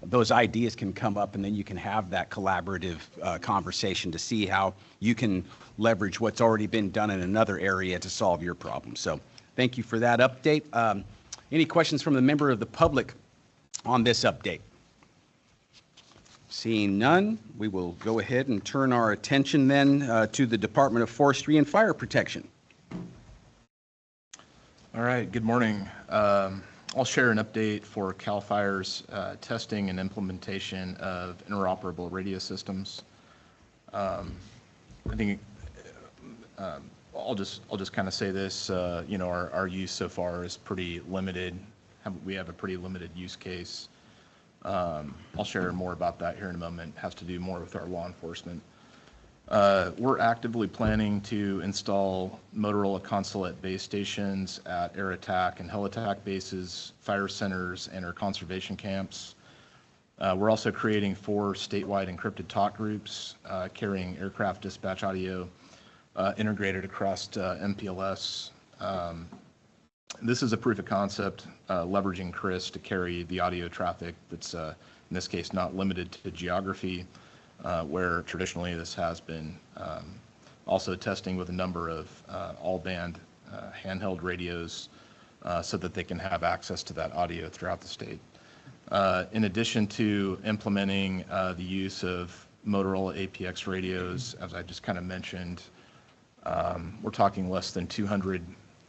those ideas can come up, and then you can have that collaborative conversation to see how you can leverage what's already been done in another area to solve your problem. So thank you for that update. Any questions from the member of the public on this update? Seeing none, we will go ahead and turn our attention then to the Department of Forestry and Fire Protection. All right, good morning. I'll share an update for CAL FIRE's testing and implementation of interoperable radio systems. I think I'll just kind of say this, you know, our use so far is pretty limited. We have a pretty limited use case. I'll share more about that here in a moment. It has to do more with our law enforcement. We're actively planning to install Motorola Consulate base stations at air attack and hell attack bases, fire centers, and our conservation camps. We're also creating 4 statewide encrypted talk groups carrying aircraft dispatch audio integrated across MPLS. This is a proof of concept leveraging CRIS to carry the audio traffic that's, in this case, not limited to geography, where traditionally this has been. Also testing with a number of all-band handheld radios so that they can have access to that audio throughout the state. In addition to implementing the use of Motorola APX radios, as I just kind of mentioned, we're talking less than 200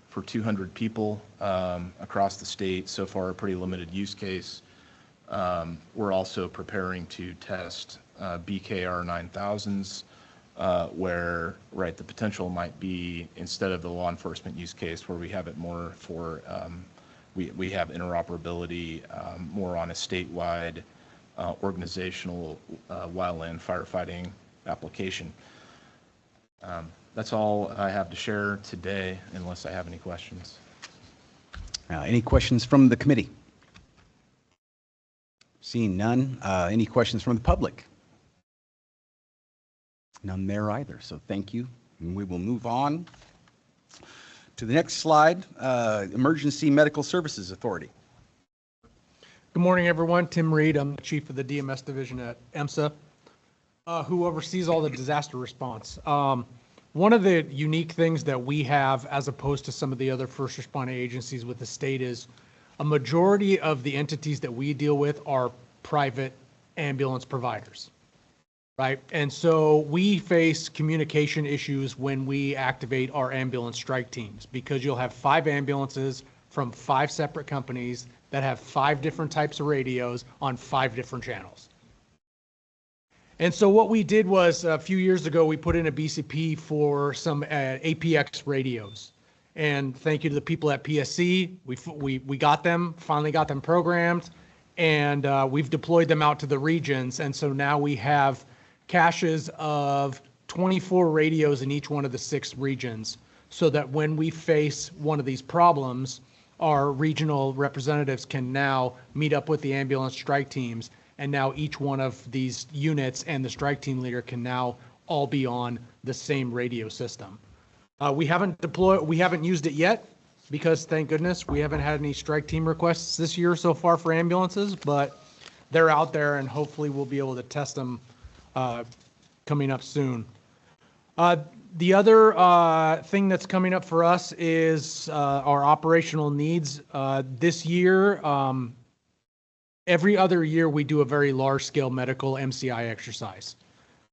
for 200 people across the state. So far, a pretty limited use case. We're also preparing to test BKR 9000s, where, right, the potential might be, instead of the law enforcement use case where we have it more for, we have interoperability more on a statewide organizational wildland firefighting application. That's all I have to share today, unless I have any questions. Any questions from the committee? Seeing none. Any questions from the public? None there either, so thank you. And we will move on to the next slide, Emergency Medical Services Authority. Good morning, everyone. Tim Reed. I'm the chief of the DMS division at EMSA, who oversees all the disaster response. One of the unique things that we have, as opposed to some of the other first responding agencies with the state, is a majority of the entities that we deal with are private ambulance providers, right? And so we face communication issues when we activate our ambulance strike teams, because you'll have 5 ambulances from 5 separate companies that have 5 different types of radios on 5 different channels. And so what we did was a few years ago, we put in a BCP for some APX radios. And thank you to the people at PSC. We got them, finally got them programmed, and we've deployed them out to the regions. And so now we have caches of 24 radios in each one of the 6 regions, so that when we face one of these problems, our regional representatives can now meet up with the ambulance strike teams, and now each one of these units and the strike team leader can now all be on the same radio system. We haven't used it yet, because thank goodness we haven't had any strike team requests this year so far for ambulances, but they're out there and hopefully we'll be able to test them coming up soon. The other thing that's coming up for us is our operational needs. This year, every other year we do a very large-scale medical MCI exercise.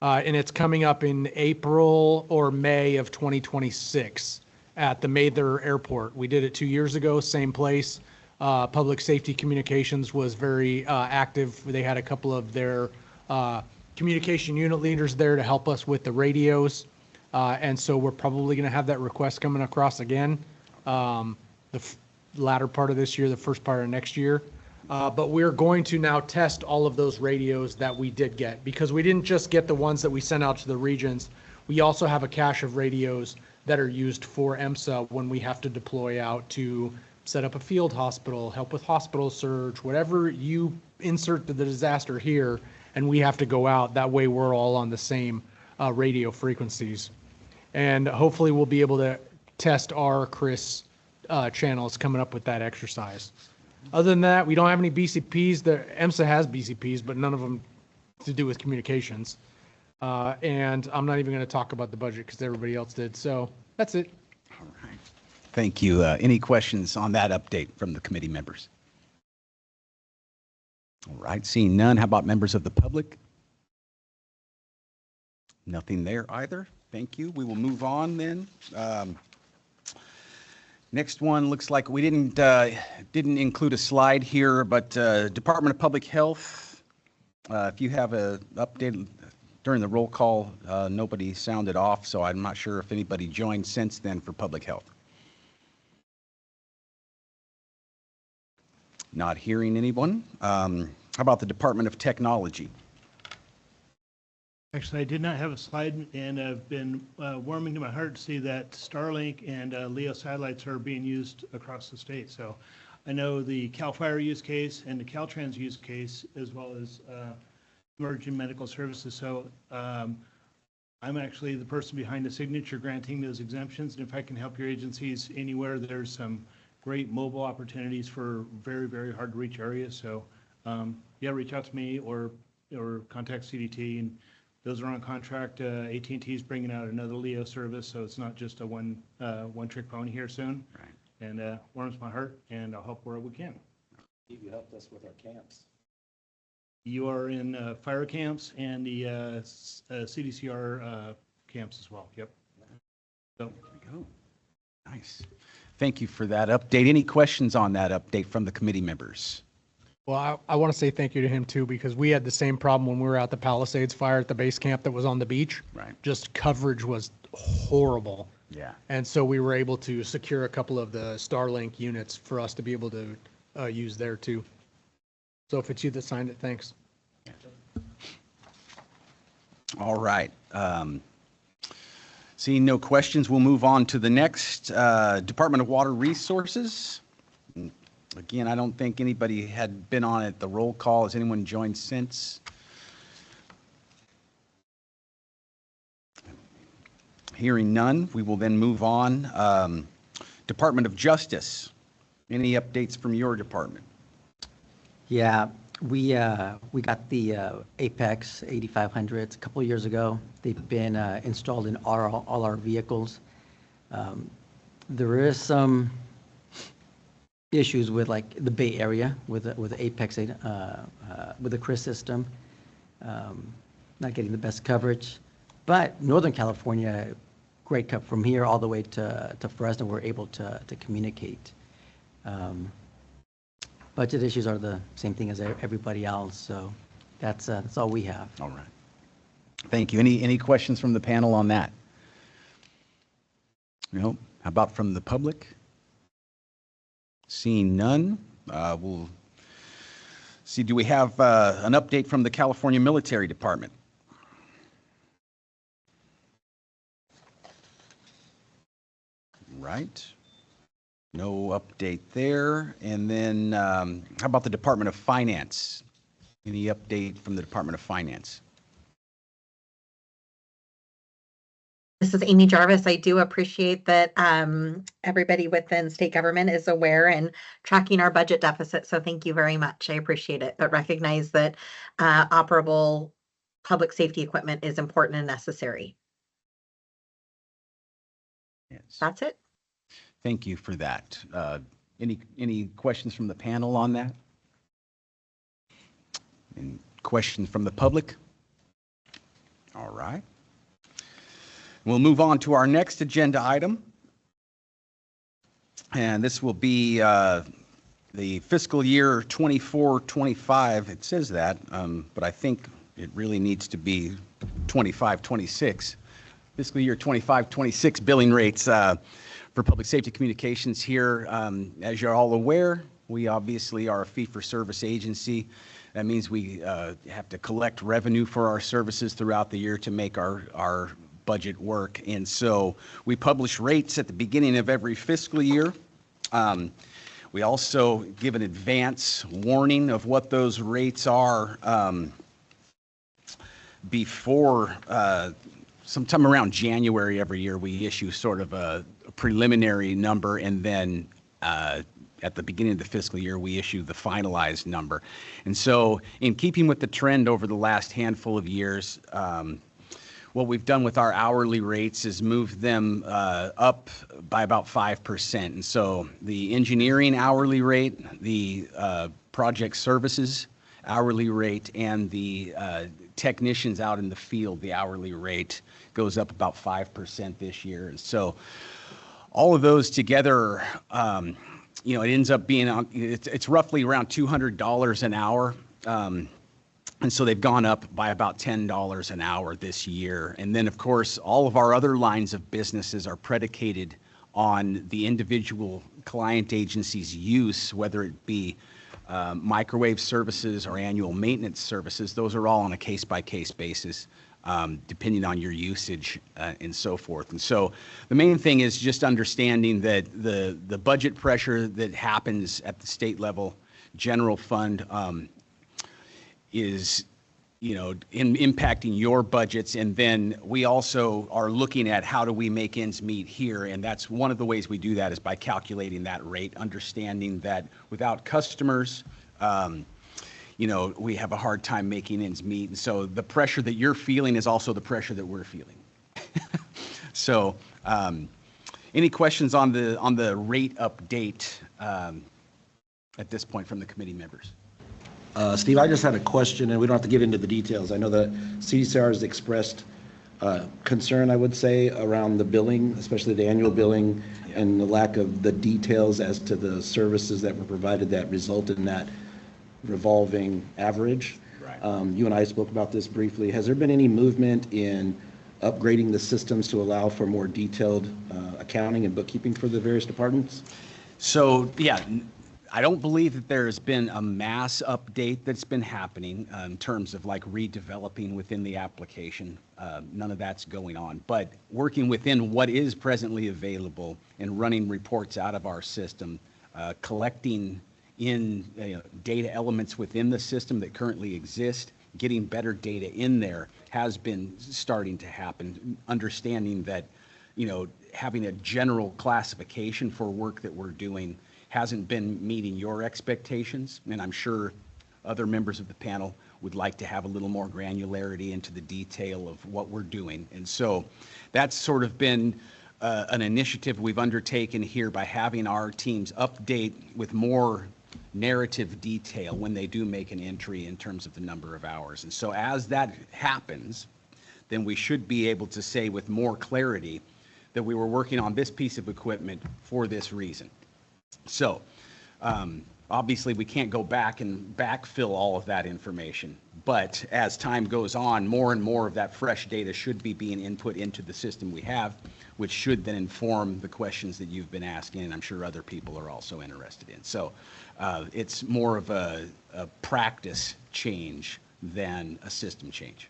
And it's coming up in April or May of 2026 at the Mather Airport. We did it 2 years ago, same place. Public Safety Communications was very active. They had a couple of their communication unit leaders there to help us with the radios. And so we're probably going to have that request coming across again, the latter part of this year, the first part of next year. But we're going to now test all of those radios that we did get, because we didn't just get the ones that we sent out to the regions. We also have a cache of radios that are used for EMSA when we have to deploy out to set up a field hospital, help with hospital surge, whatever you insert to the disaster here, and we have to go out. That way we're all on the same radio frequencies. And hopefully we'll be able to test our CRIS channels coming up with that exercise. Other than that, we don't have any BCPs. EMSA has BCPs, but none of them to do with communications. And I'm not even going to talk about the budget because everybody else did. So that's it. All right. Thank you. Any questions on that update from the committee members? All right. Seeing none, how about members of the public? Nothing there either. Thank you. We will move on then. Next one looks like we didn't include a slide here, but Department of Public Health, if you have an update during the roll call, nobody sounded off, so I'm not sure if anybody joined since then for Public Health. Not hearing anyone. How about the Department of Technology? Actually, I did not have a slide, and I've been warming to my heart to see that Starlink and LEO satellites are being used across the state. So I know the CAL FIRE use case and the Caltrans use case, as well as emerging medical services. So I'm actually the person behind the signature granting those exemptions. And if I can help your agencies anywhere, there's some great mobile opportunities for very, very hard to reach areas. So yeah, reach out to me or contact CDT, and those are on contract. AT&T is bringing out another LEO service, so it's not just a one-trick pony here soon. Right. And warms my heart, and I'll help where we can. You helped us with our camps. You are in fire camps and the CDCR camps as well. Yep. So. There we go. Nice. Thank you for that update. Any questions on that update from the committee members? Well, I want to say thank you to him too, because we had the same problem when we were at the Palisades fire at the base camp that was on the beach. Right. Just coverage was horrible. Yeah. And so we were able to secure a couple of the Starlink units for us to be able to use there too. So if it's you that signed it, thanks. All right. Seeing no questions, we'll move on to the next Department of Water Resources. Again, I don't think anybody had been on at the roll call. Has anyone joined since? Hearing none, we will then move on. Department of Justice, any updates from your department? Yeah, we got the Apex 8500s a couple of years ago. They've been installed in all our vehicles. There is some issues with like the Bay Area with the Apex with the CRIS system, not getting the best coverage. But Northern California, great from here all the way to Fresno, we're able to communicate. Budget issues are the same thing as everybody else, so that's all we have. All right. Thank you. Any questions from the panel on that? No? How about from the public? Seeing none, we'll see, do we have an update from the California Military Department? Right. No update there. And then how about the Department of Finance? Any update from the Department of Finance? This is Amy Jarvis. I do appreciate that everybody within state government is aware and tracking our budget deficit. So thank you very much. I appreciate it, but recognize that operable public safety equipment is important and necessary. Yes. That's it. Thank you for that. Any questions from the panel on that? Any questions from the public? All right. We'll move on to our next agenda item. And this will be the fiscal year 24-25. It says that, but I think it really needs to be 25-26. Fiscal year 25-26 billing rates for public safety communications here. As you're all aware, we obviously are a fee-for-service agency. That means we have to collect revenue for our services throughout the year to make our budget work. And so we publish rates at the beginning of every fiscal year. We also give an advance warning of what those rates are before sometime around January every year. We issue sort of a preliminary number, and then at the beginning of the fiscal year, we issue the finalized number. And so in keeping with the trend over the last handful of years, what we've done with our hourly rates is move them up by about 5%. And so the engineering hourly rate, the project services hourly rate, and the technicians out in the field, the hourly rate goes up about 5% this year. And so all of those together, it ends up being, it's roughly around $200 an hour. And so they've gone up by about $10 an hour this year. And then, of course, all of our other lines of businesses are predicated on the individual client agency's use, whether it be microwave services or annual maintenance services. Those are all on a case-by-case basis, depending on your usage and so forth. And so the main thing is just understanding that the budget pressure that happens at the state level general fund is, impacting your budgets. And then we also are looking at how do we make ends meet here. And that's one of the ways we do that is by calculating that rate, understanding that without customers, we have a hard time making ends meet. And so the pressure that you're feeling is also the pressure that we're feeling. So any questions on the rate update at this point from the committee members? Steve, I just had a question, and we don't have to get into the details. I know that CDCR has expressed concern, I would say, around the billing, especially the annual billing, and the lack of the details as to the services that were provided that result in that revolving average. Right. You and I spoke about this briefly. Has there been any movement in upgrading the systems to allow for more detailed accounting and bookkeeping for the various departments? So, yeah. I don't believe that there has been a mass update that's been happening in terms of like redeveloping within the application. None of that's going on. But working within what is presently available and running reports out of our system, collecting in data elements within the system that currently exist, getting better data in there has been starting to happen. Understanding that, having a general classification for work that we're doing hasn't been meeting your expectations, and I'm sure other members of the panel would like to have a little more granularity into the detail of what we're doing. And so that's sort of been an initiative we've undertaken here by having our teams update with more narrative detail when they do make an entry in terms of the number of hours. And so as that happens, then we should be able to say with more clarity that we were working on this piece of equipment for this reason. So Obviously, we can't go back and backfill all of that information, but as time goes on, more and more of that fresh data should be being input into the system we have, which should then inform the questions that you've been asking, and I'm sure other people are also interested in. So it's more of a practice change than a system change,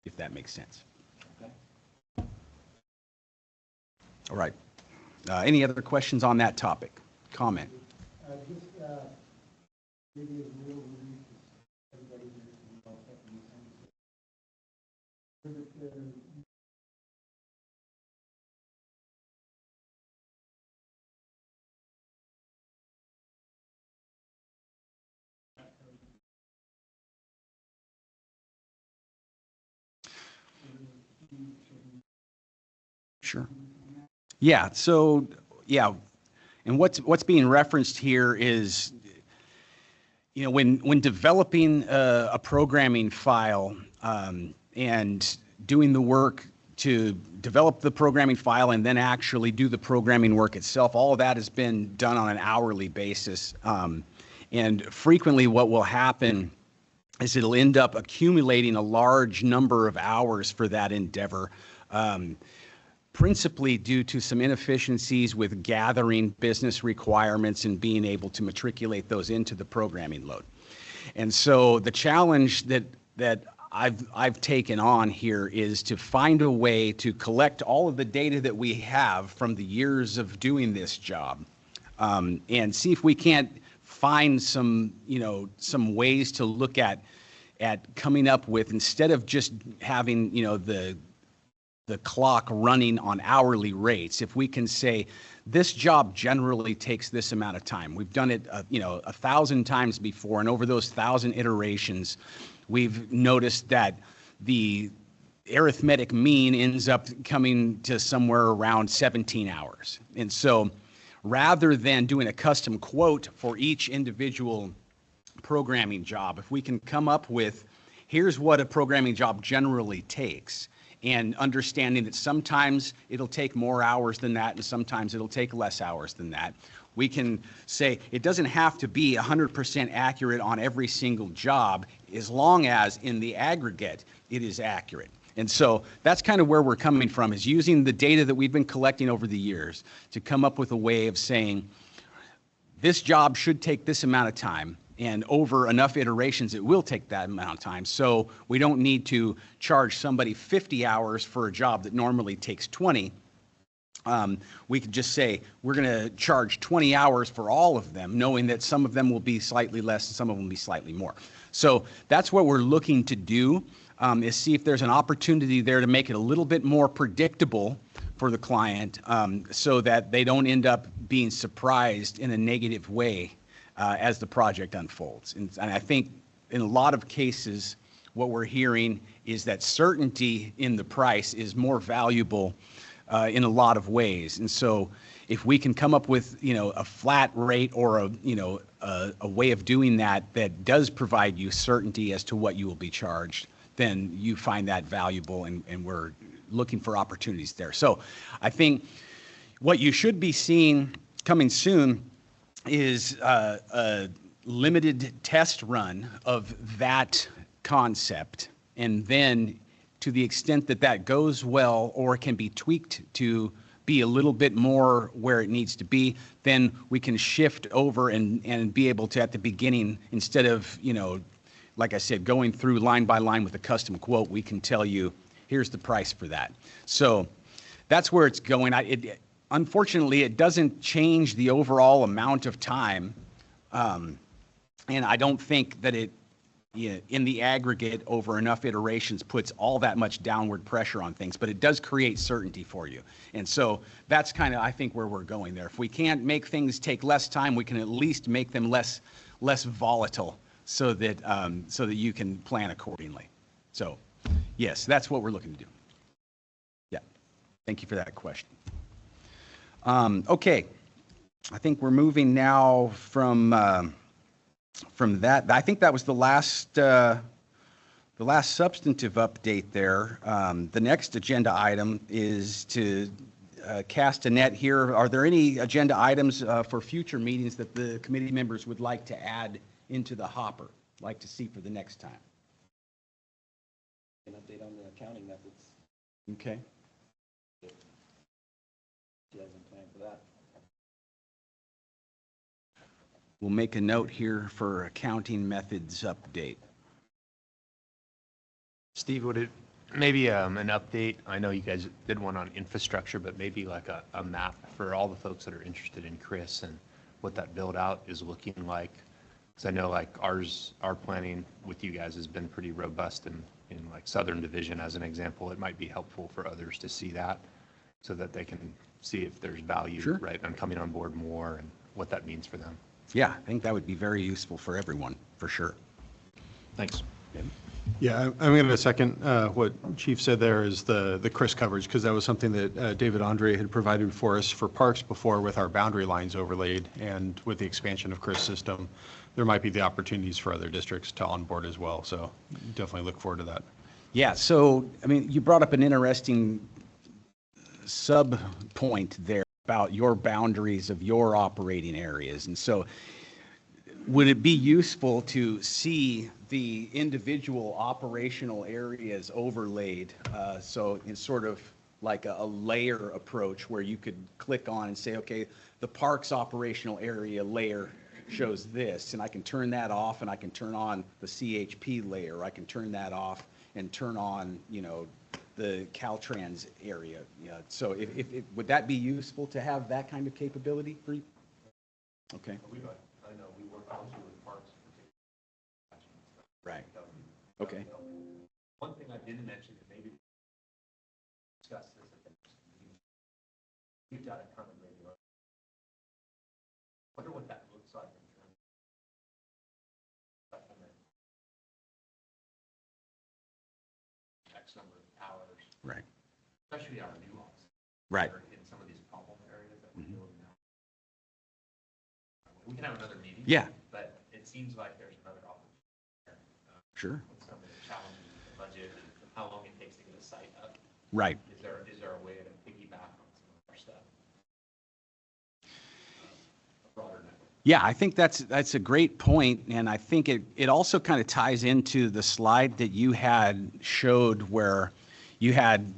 if that makes sense. Okay. All right. Any other questions on that topic? Comment? Sure. Yeah. So, yeah. And what's being referenced here is, you know, when developing a programming file and doing the work to develop the programming file and then actually do the programming work itself, all of that has been done on an hourly basis. And frequently what will happen is it'll end up accumulating a large number of hours for that endeavor. Principally due to some inefficiencies with gathering business requirements and being able to matriculate those into the programming load. And so the challenge that I've taken on here is to find a way to collect all of the data that we have from the years of doing this job, and see if we can't find some ways to look at coming up with, instead of just having, the clock running on hourly rates, if we can say this job generally takes this amount of time. We've done it 1,000 times before, and over those 1,000 iterations we've noticed that the arithmetic mean ends up coming to somewhere around 17 hours. And so rather than doing a custom quote for each individual programming job, if we can come up with, here's what a programming job generally takes, and understanding that sometimes it'll take more hours than that and sometimes it'll take less hours than that. We can say it doesn't have to be 100% accurate on every single job, as long as in the aggregate it is accurate. And so that's kind of where we're coming from, is using the data that we've been collecting over the years to come up with a way of saying this job should take this amount of time, and over enough iterations, it will take that amount of time. So we don't need to charge somebody 50 hours for a job that normally takes 20. We could just say, we're going to charge 20 hours for all of them, knowing that some of them will be slightly less and some of them will be slightly more. So that's what we're looking to do, is see if there's an opportunity there to make it a little bit more predictable for the client, so that they don't end up being surprised in a negative way as the project unfolds. And I think in a lot of cases, what we're hearing is that certainty in the price is more valuable in a lot of ways. And so if we can come up with, a flat rate or a way of doing that that does provide you certainty as to what you will be charged, then you find that valuable, and we're looking for opportunities there. So I think what you should be seeing coming soon is a limited test run of that concept, and then to the extent that that goes well or can be tweaked to be a little bit more where it needs to be, then we can shift over and be able to, at the beginning, instead of, like I said, going through line by line with a custom quote, we can tell you, here's the price for that. So that's where it's going. Unfortunately, it doesn't change the overall amount of time, and I don't think that it, in the aggregate over enough iterations, puts all that much downward pressure on things, but it does create certainty for you. And so that's kind of, I think, where we're going there. If we can't make things take less time, we can at least make them less volatile, so that you can plan accordingly. So yes, that's what we're looking to do. Yeah, thank you for that question. Okay, I think we're moving now from that. I think that was the last substantive update there. The next agenda item is to cast a net here. Are there any agenda items for future meetings that the committee members would like to add into the hopper, like to see for the next time? An update on the accounting methods. Okay. She hasn't planned for that. We'll make a note here for accounting methods update. Steve, would it, maybe an update, I know you guys did one on infrastructure, but maybe like a map for all the folks that are interested in Chris and what that build out is looking like? Because I know like our planning with you guys has been pretty robust in like Southern Division as an example. It might be helpful for others to see that so that they can see if there's value, Sure. right, on coming on board more and what that means for them. Yeah, I think that would be very useful for everyone, for sure. Thanks. Yeah, I'm going to second what Chief said there is the CRIS coverage, because that was something that David Andre had provided for us for parks before with our boundary lines overlaid, and with the expansion of CRIS system, there might be the opportunities for other districts to onboard as well. So definitely look forward to that. Yeah, so, I mean, you brought up an interesting sub point there about your boundaries of your operating areas. And so would it be useful to see the individual operational areas overlaid? So it's sort of like a layer approach where you could click on and say, okay, the park's operational area layer shows this, and I can turn that off and I can turn on the CHP layer. I can turn that off and turn on, you know, the Caltrans area. Yeah. So if would that be useful to have that kind of capability for you? Okay. I know we work closely with parks. Right. Okay. One thing I didn't mention, and maybe discuss this at the next meeting, we've got a ton of radio. Wonder what that looks like in terms of X number of hours. Right. Especially our nuance. Right. In some of these problem areas that we're building now. We can have another meeting. Yeah. But it seems like there's another opportunity there. Sure. With some of the challenges with the budget and how long it takes to get a site up. Right. Is there a way to piggyback on some of our stuff? A broader network. Yeah, I think that's a great point, and I think it also kind of ties into the slide that you had showed where you had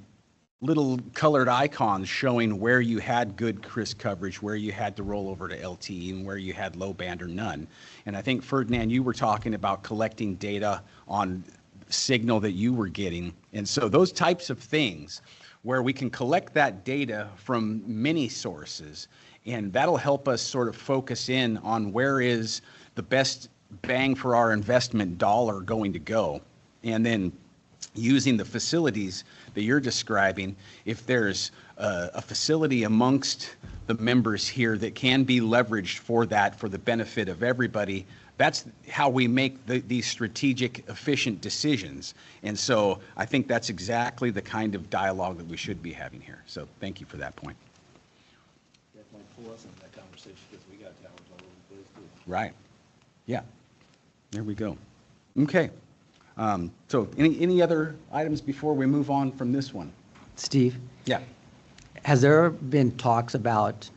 little colored icons showing where you had good CRIS coverage, where you had to roll over to LTE, and where you had low band or none. And I think, Ferdinand, you were talking about collecting data on signal that you were getting. And so those types of things where we can collect that data from many sources, and that'll help us sort of focus in on where is the best bang for our investment dollar going to go. And then using the facilities that you're describing, if there's a facility amongst the members here that can be leveraged for that, for the benefit of everybody, that's how we make these strategic, efficient decisions. And so I think that's exactly the kind of dialogue that we should be having here. So thank you for that point. Definitely pull us into that conversation because we got towers all over the place too. Right. Yeah. There we go. Okay. So any other items before we move on from this one? Steve, Yeah. has there been talks about,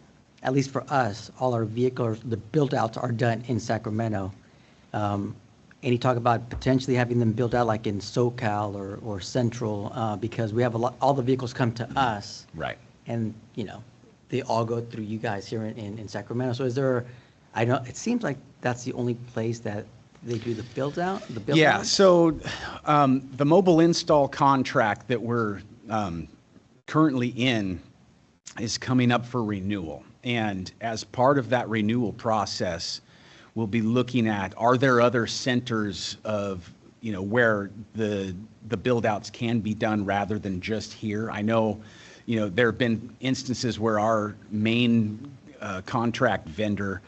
at least for us, all our vehicles, the build-outs are done in Sacramento. Any talk about potentially having them built out like in SoCal or Central, because we have all the vehicles come to us. Right. And, you know, they all go through you guys here in Sacramento. So is there, I know, it seems like that's the only place that they do the build-out? Yeah, so the mobile install contract that we're currently in is coming up for renewal. And as part of that renewal process, we'll be looking at, are there other centers of, you know, where the build-outs can be done rather than just here? I know, you know, there have been instances where our main contract vendor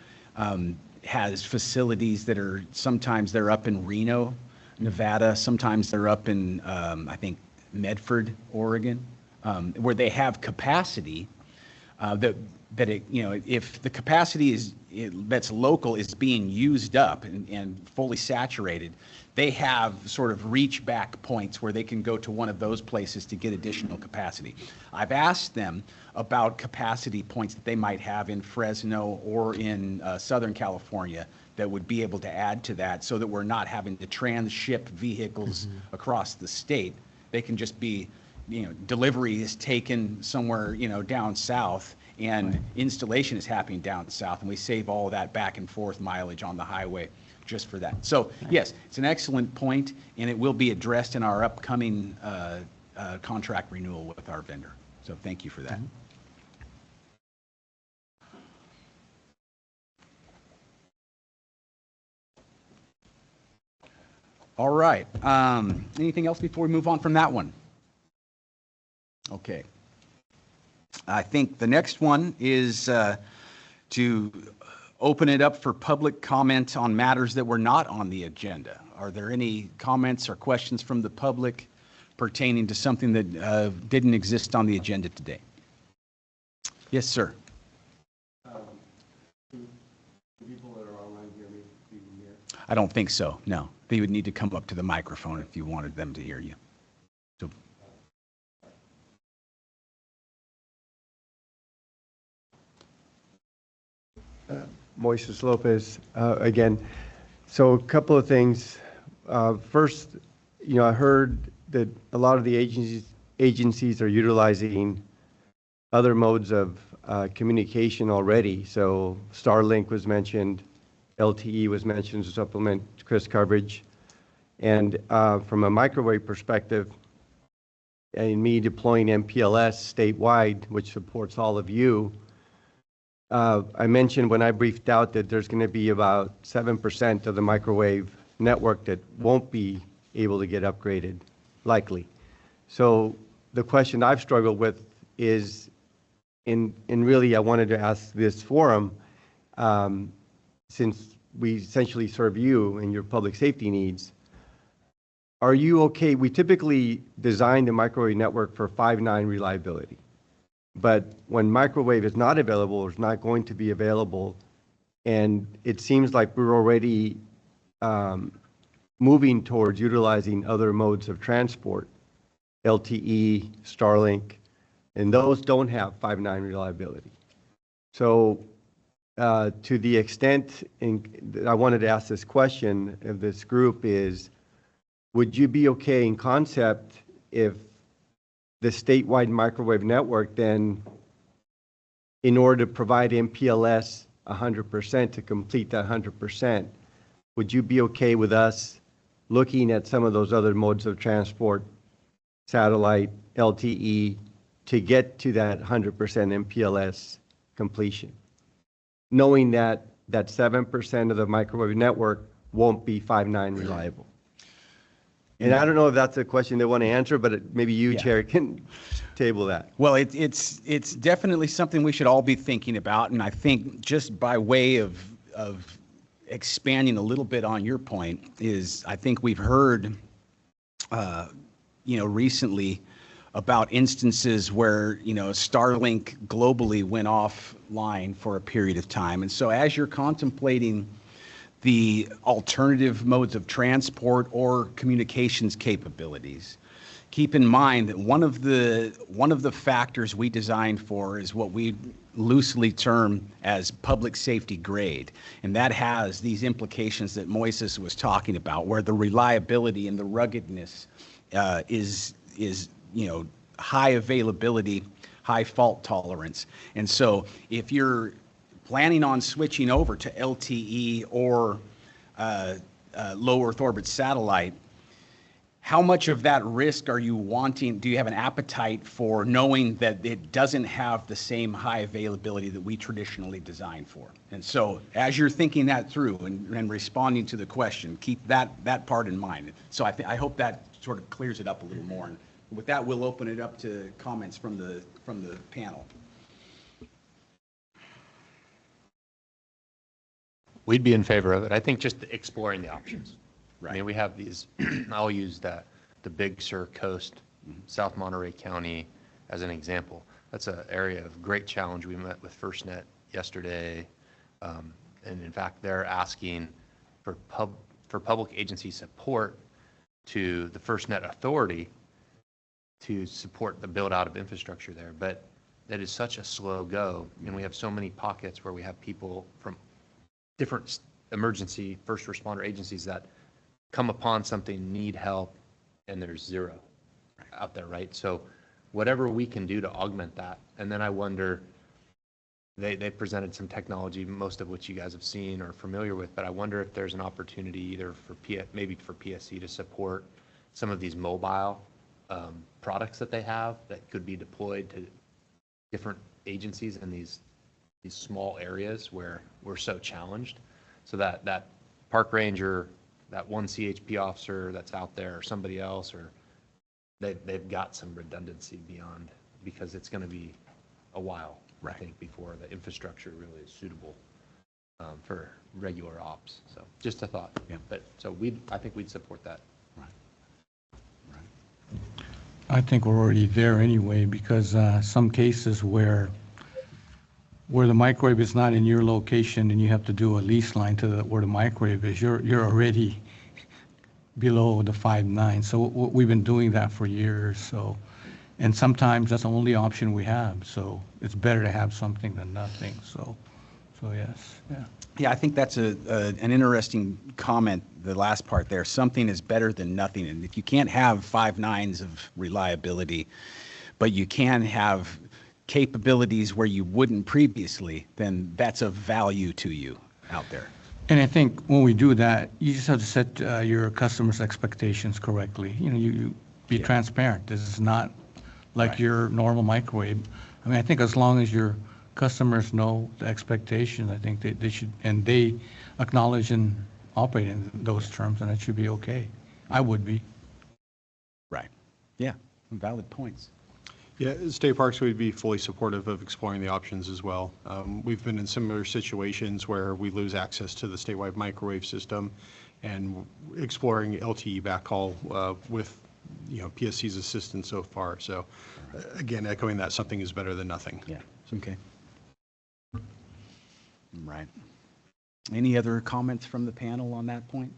has facilities that are, sometimes they're up in Reno, Nevada, sometimes they're up in, I think, Medford, Oregon, where they have capacity. that it, if the capacity that's local is being used up and fully saturated, they have sort of reach back points where they can go to one of those places to get additional capacity. I've asked them about capacity points that they might have in Fresno or in Southern California that would be able to add to that, so that we're not having to transship vehicles across the state. They can just be, delivery is taken somewhere, down south, and installation is happening down south, and we save all that back and forth mileage on the highway just for that. So yes, it's an excellent point, and it will be addressed in our upcoming contract renewal with our vendor. So thank you for that. All right. Anything else before we move on from that one? Okay. I think the next one is to open it up for public comment on matters that were not on the agenda. Are there any comments or questions from the public pertaining to something that didn't exist on the agenda today? Yes, sir. People that are online hear me? I don't think so, no. They would need to come up to the microphone if you wanted them to hear you. So. Moises Lopez, again. So a couple of things. First, I heard that a lot of the agencies are utilizing other modes of communication already. So Starlink was mentioned, LTE was mentioned to supplement Chris coverage. And from a microwave perspective, and me deploying MPLS statewide, which supports all of you, I mentioned when I briefed out that there's going to be about 7% of the microwave network that won't be able to get upgraded, likely. So the question I've struggled with is, and really I wanted to ask this forum, since we essentially serve you and your public safety needs, are you okay? We typically design the microwave network for 5.9 reliability. But when microwave is not available, or is not going to be available, and it seems like we're already moving towards utilizing other modes of transport, LTE, Starlink, and those don't have 5.9 reliability. So to the extent I wanted to ask this question of this group is, would you be okay in concept if the statewide microwave network then, in order to provide MPLS 100% to complete that 100%, would you be okay with us looking at some of those other modes of transport, satellite, LTE, to get to that 100% MPLS completion, knowing that that 7% of the microwave network won't be 5.9 reliable? And I don't know if that's a question they want to answer, but maybe you, Chair, can table that. Well, it's definitely something we should all be thinking about, and I think just by way of expanding a little bit on your point is, I think we've heard, recently about instances where, Starlink globally went offline for a period of time, and so as you're contemplating the alternative modes of transport or communications capabilities, keep in mind that one of the factors we designed for is what we loosely term as public safety grade, and that has these implications that Moises was talking about, where the reliability and the ruggedness is high availability, high fault tolerance. And so if you're planning on switching over to LTE or low Earth orbit satellite, how much of that risk are you wanting? Do you have an appetite for knowing that it doesn't have the same high availability that we traditionally design for? And so as you're thinking that through and responding to the question, keep that part in mind. So I hope that sort of clears it up a little more. And with that, we'll open it up to comments from the panel. We'd be in favor of it. I think just exploring the options. Right. I mean, we have these, I'll use the Big Sur Coast, South Monterey County as an example. That's an area of great challenge. We met with FirstNet yesterday, and in fact, they're asking for public agency support to the FirstNet Authority to support the build out of infrastructure there. But that is such a slow go, and we have so many pockets where we have people from different emergency first responder agencies that come upon something, need help, and there's zero out there, right? So whatever we can do to augment that. And then I wonder, they presented some technology, most of which you guys have seen or familiar with, but I wonder if there's an opportunity either for maybe for PSC to support some of these mobile products that they have that could be deployed to different agencies in these small areas where we're so challenged. So that park ranger, that one CHP officer that's out there, or somebody else, or they've got some redundancy beyond, because it's going to be a while, I think, before the infrastructure really is suitable for regular ops. So just a thought. Yeah. But so I think we'd support that. I think we're already there anyway, because some cases where the microwave is not in your location and you have to do a lease line to where the microwave is, you're already below the 5.9. So we've been doing that for years. So, and sometimes that's the only option we have. So it's better to have something than nothing. So yes, yeah. Yeah, I think that's an interesting comment, the last part there. Something is better than nothing. And if you can't have 5 nines of reliability, but you can have capabilities where you wouldn't previously, then that's of value to you out there. And I think when we do that, you just have to set your customers' expectations correctly. You know, you be transparent. This is not like your normal microwave. I mean, I think as long as your customers know the expectations, I think they should, and they acknowledge and operate in those terms, and it should be okay. I would be. Right. Yeah, valid points. Yeah, State Parks would be fully supportive of exploring the options as well. We've been in similar situations where we lose access to the statewide microwave system, and exploring LTE backhaul with, PSC's assistance so far. So again, echoing that something is better than nothing. Yeah, okay. Right. Any other comments from the panel on that point?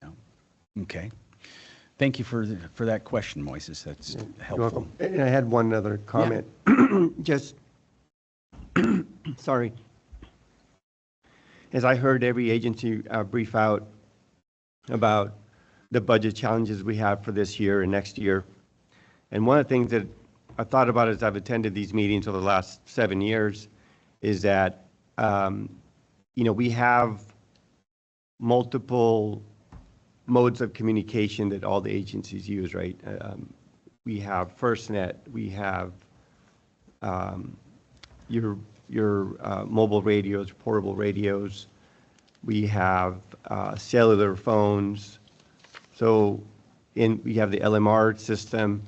No. Okay. Thank you for that question, Moises. That's helpful. You're welcome. And I had one other comment. Just, sorry. As I heard every agency brief out about the budget challenges we have for this year and next year, and one of the things that I thought about as I've attended these meetings over the last 7 years is that, we have multiple modes of communication that all the agencies use, right? We have FirstNet, we have your mobile radios, portable radios, we have cellular phones, so we have the LMR system,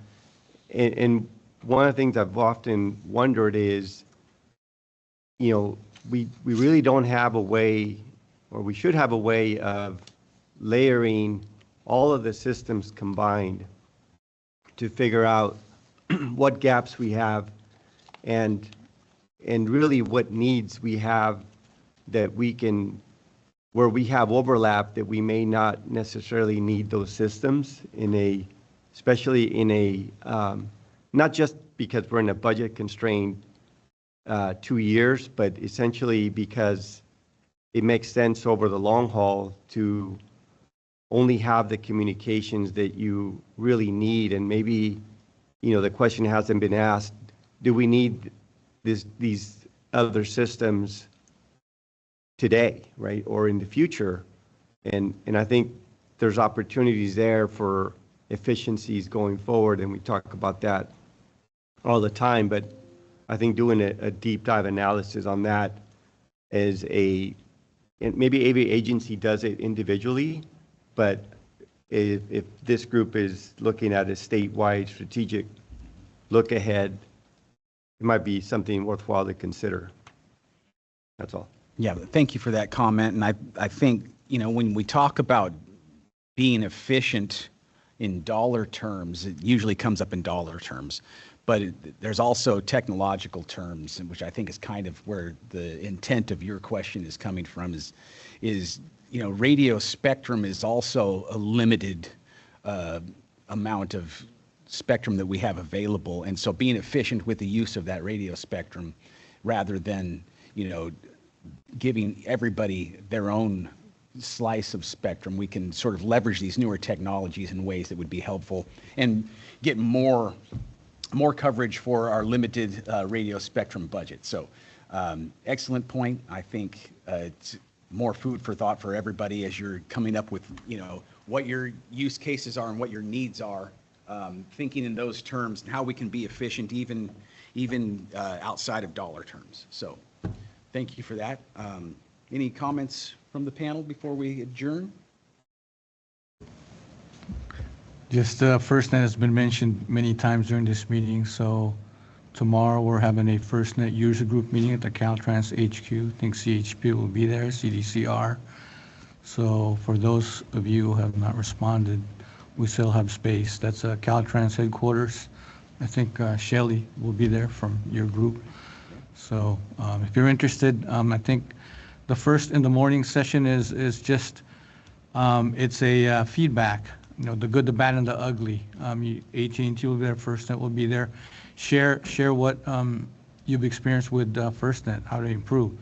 and one of the things I've often wondered is, we really don't have a way, or we should have a way of layering all of the systems combined to figure out what gaps we have and really what needs we have that we can, where we have overlap that we may not necessarily need those systems especially in a, not just because we're in a budget constrained 2 years, but essentially because it makes sense over the long haul to only have the communications that you really need. And maybe, the question hasn't been asked, do we need these other systems today, right? Or in the future? And I think there's opportunities there for efficiencies going forward, and we talk about that all the time, but I think doing a deep dive analysis on that is and maybe every agency does it individually, but if this group is looking at a statewide strategic look ahead, it might be something worthwhile to consider. That's all. Yeah, thank you for that comment. And I think, when we talk about being efficient in dollar terms, it usually comes up in dollar terms. but there's also technological terms, which I think is kind of where the intent of your question is coming from, is radio spectrum is also a limited amount of spectrum that we have available. And so being efficient with the use of that radio spectrum rather than, giving everybody their own slice of spectrum, we can sort of leverage these newer technologies in ways that would be helpful and get more coverage for our limited radio spectrum budget. So excellent point. I think it's more food for thought for everybody as you're coming up with, what your use cases are and what your needs are, thinking in those terms and how we can be efficient even outside of dollar terms. So thank you for that. Any comments from the panel before we adjourn? Just FirstNet has been mentioned many times during this meeting, so tomorrow we're having a FirstNet user group meeting at the Caltrans HQ. I think CHP will be there, CDCR. So for those of you who have not responded, we still have space. That's Caltrans headquarters. I think Shelley will be there from your group. So if you're interested, I think the first in the morning session is just, it's a feedback, the good, the bad, and the ugly. AT&T will be there, FirstNet will be there. Share what you've experienced with FirstNet, how to improve.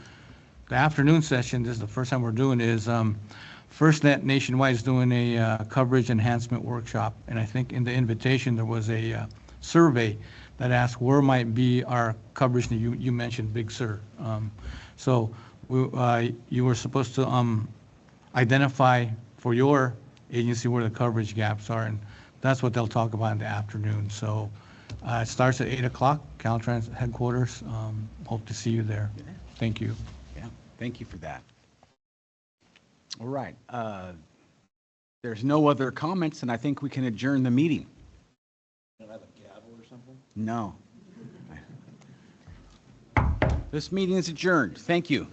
The afternoon session, this is the first time we're doing, is FirstNet Nationwide is doing a coverage enhancement workshop. And I think in the invitation, there was a survey that asked where might be our coverage. You mentioned Big Sur. So you were supposed to identify for your agency where the coverage gaps are, and that's what they'll talk about in the afternoon. So it starts at 8 o'clock, Caltrans headquarters. Hope to see you there. Thank you. Yeah, thank you for that. All right. There's no other comments, and I think we can adjourn the meeting. Don't have a gavel or something? No. This meeting is adjourned. Thank you.